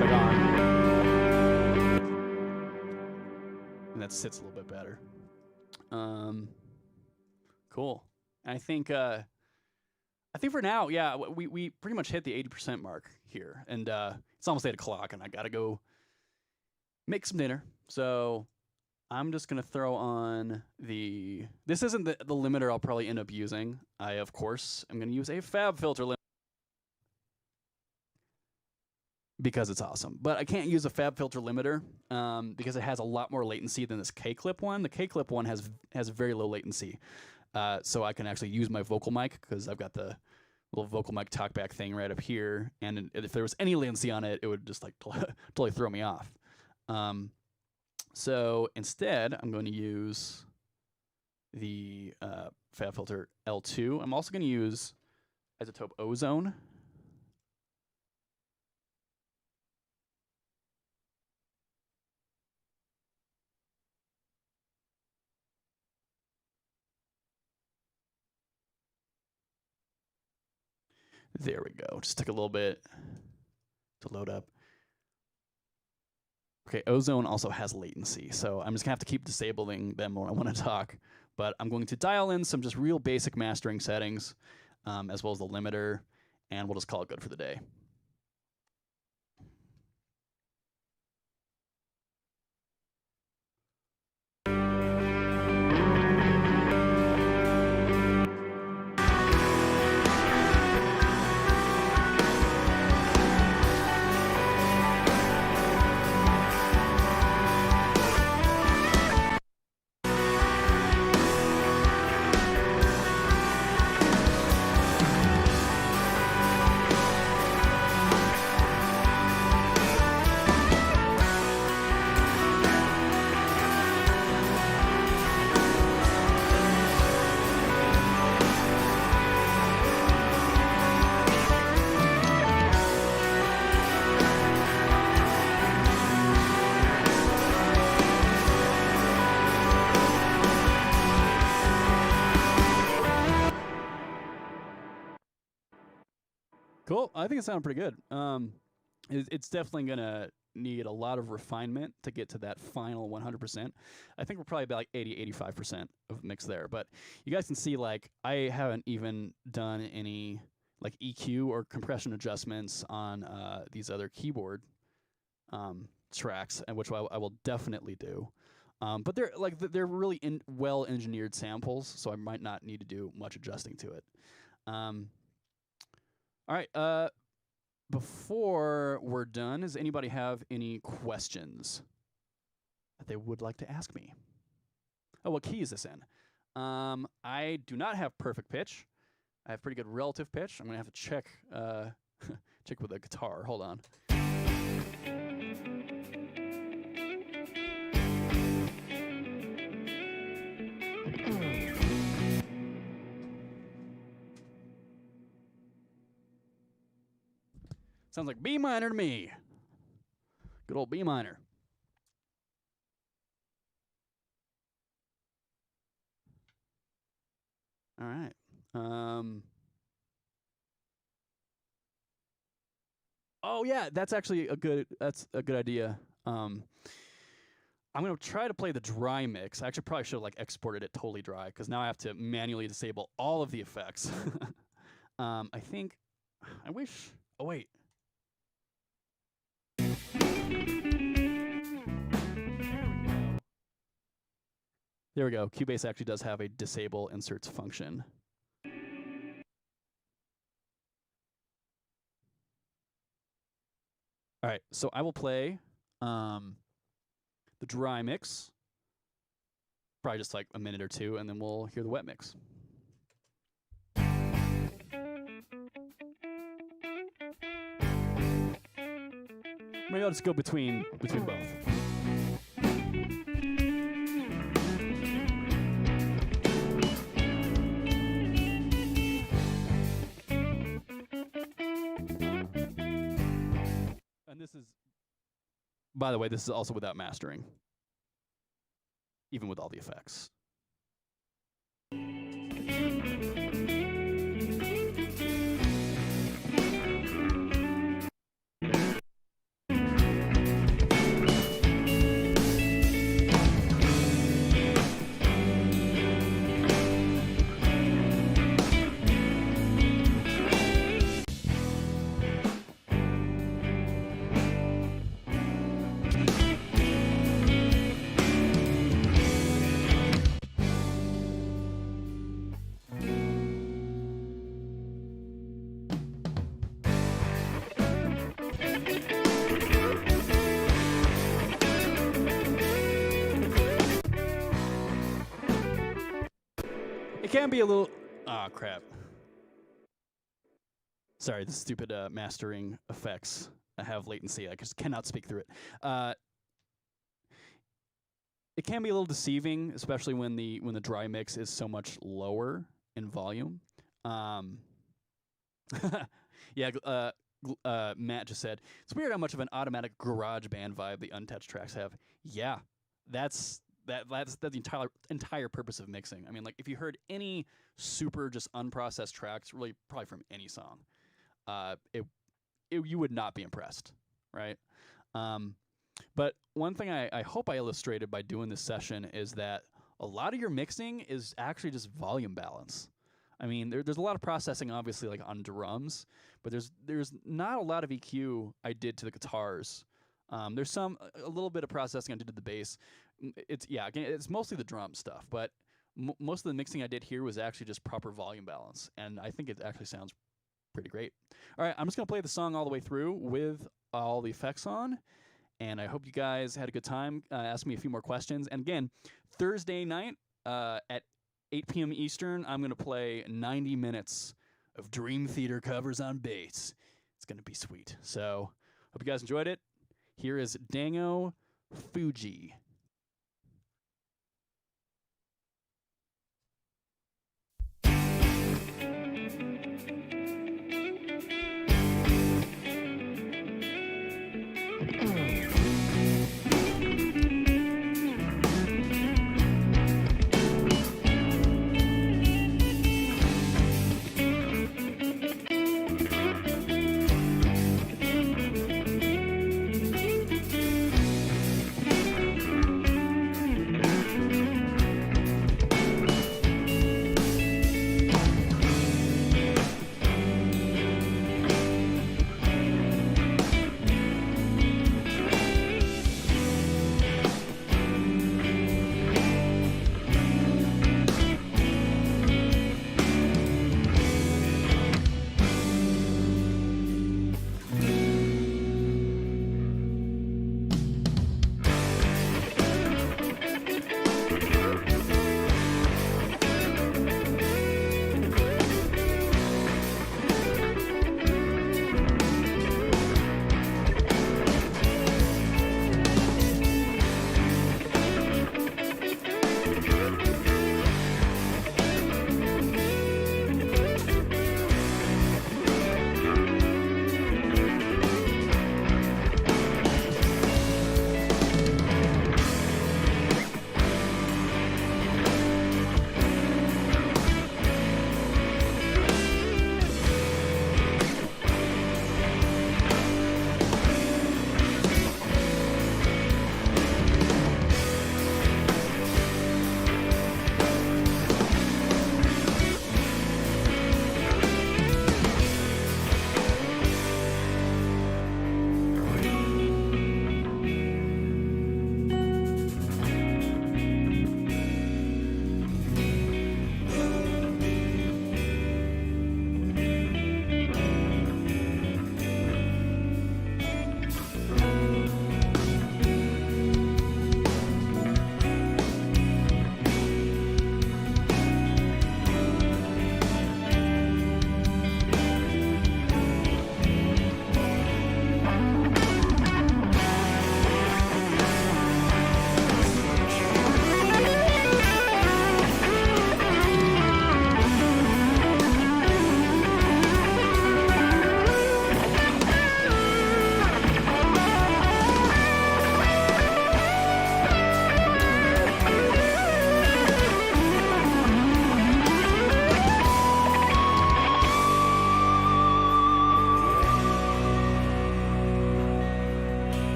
back on. and that sits a little bit better. Cool. And I think for now, yeah, we pretty much hit the 80% mark here, and it's almost 8 o'clock, and I gotta go make some dinner. So I'm just gonna throw on the. This isn't the limiter I'll probably end up using. I of course am gonna use a fab filter limiter because it's awesome, but I can't use a fab filter limiter because it has a lot more latency than this K-clip one. The K-clip one has very low latency, so I can actually use my vocal mic because I've got the little vocal mic talkback thing right up here, and if there was any latency on it, it would just like totally throw me off. So instead, I'm going to use the fab filter L2. I'm also going to use isotope ozone. There we go. Just took a little bit to load up. Okay, ozone also has latency, so I'm just gonna have to keep disabling them when I want to talk. But I'm going to dial in some just real basic mastering settings, as well as the limiter, and we'll just call it good for the day. Cool. I think it sounded pretty good. It's definitely going to need a lot of refinement to get to that final 100%. I think we're probably about like 80-85% of the mix there. But you guys can see, like, I haven't even done any like EQ or compression adjustments on these other keyboard tracks, and which I will definitely do. But they're really well engineered samples, so I might not need to do much adjusting to it. All right. Before we're done, does anybody have any questions that they would like to ask me? Oh, what key is this in? I do not have perfect pitch. I have pretty good relative pitch. I'm gonna have to check check with the guitar. Hold on. Sounds like B minor to me. Good old B minor. All right. Oh yeah, that's actually a good idea. I'm gonna try to play the dry mix. I actually probably should have like exported it totally dry, because now I have to manually disable all of the effects. I think I wish. Oh wait. There we go. Cubase actually does have a disable inserts function. All right, so I will play the dry mix, probably just like a minute or two, and then we'll hear the wet mix. Maybe I'll just go between both. And this is, by the way, this is also without mastering, even with all the effects. It can be a little. Oh crap. Sorry, the stupid mastering effects. I have latency. I just cannot speak through it. It can be a little deceiving, especially when the dry mix is so much lower in volume. Yeah, Matt just said it's weird how much of an automatic garage band vibe the untouched tracks have. Yeah, that's the entire purpose of mixing. I mean, like if you heard any super just unprocessed tracks, really probably from any song, you would not be impressed, right? But one thing I hope I illustrated by doing this session is that a lot of your mixing is actually just volume balance. I mean, there's a lot of processing, obviously, like on drums, but there's not a lot of EQ I did to the guitars. There's a little bit of processing I did to the bass. It's mostly the drum stuff, but most of the mixing I did here was actually just proper volume balance, and I think it actually sounds pretty great. All right, I'm just gonna play the song all the way through with all the effects on, and I hope you guys had a good time. Ask me a few more questions, and again, Thursday night at 8 p.m. Eastern, I'm gonna play 90 minutes of Dream Theater covers on bass. It's gonna be sweet. So hope you guys enjoyed it. Here is Dango Fuji.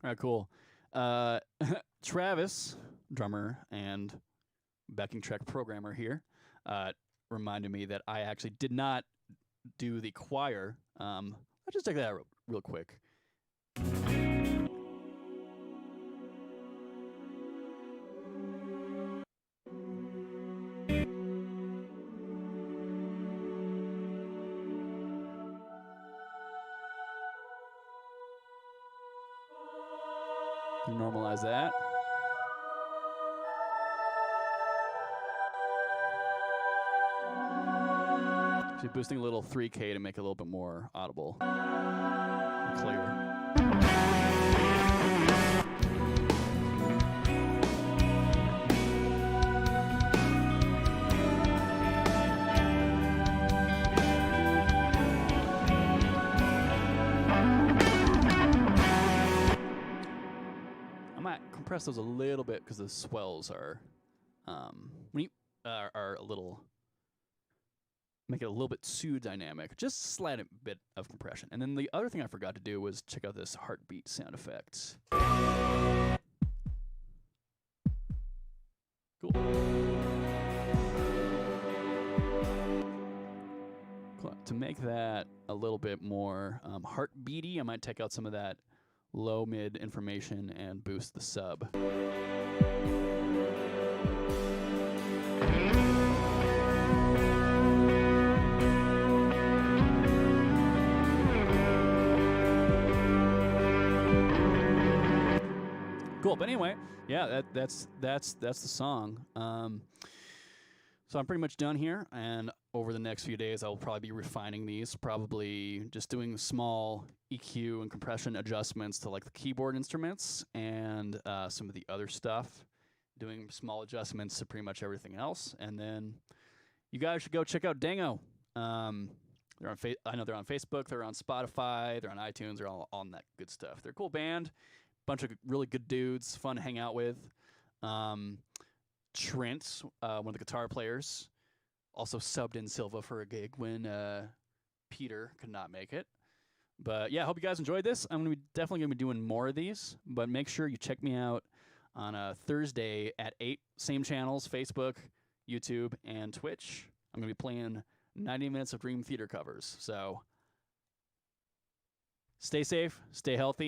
All right, cool. Uh, Travis, drummer and backing track programmer here, reminded me that I actually did not do the choir. Let's just check that out real quick. Normalize that. Actually boosting a little 3K to make it a little bit more audible and clear. I might compress those a little bit because the swells are are a little, make it a little bit too dynamic. Just a slight bit of compression. And then the other thing I forgot to do was check out this heartbeat sound effect. Cool. Cool. To make that a little bit more heartbeaty, I might take out some of that low mid information and boost the sub. Cool, but anyway, yeah, that's the song. So I'm pretty much done here, and over the next few days, I'll probably be refining these. Probably just doing small EQ and compression adjustments to like the keyboard instruments and some of the other stuff. Doing small adjustments to pretty much everything else, and then you guys should go check out Dango. They're on I know they're on Facebook, they're on Spotify, they're on iTunes, they're all on that good stuff. They're a cool band. Bunch of really good dudes, fun to hang out with. Trent, one of the guitar players, also subbed in Silva for a gig when Peter could not make it. But yeah, I hope you guys enjoyed this. I'm definitely gonna be doing more of these, but make sure you check me out on a Thursday at 8, same channels, Facebook, YouTube, and Twitch. I'm gonna be playing 90 minutes of Dream Theater covers. So stay safe, stay healthy.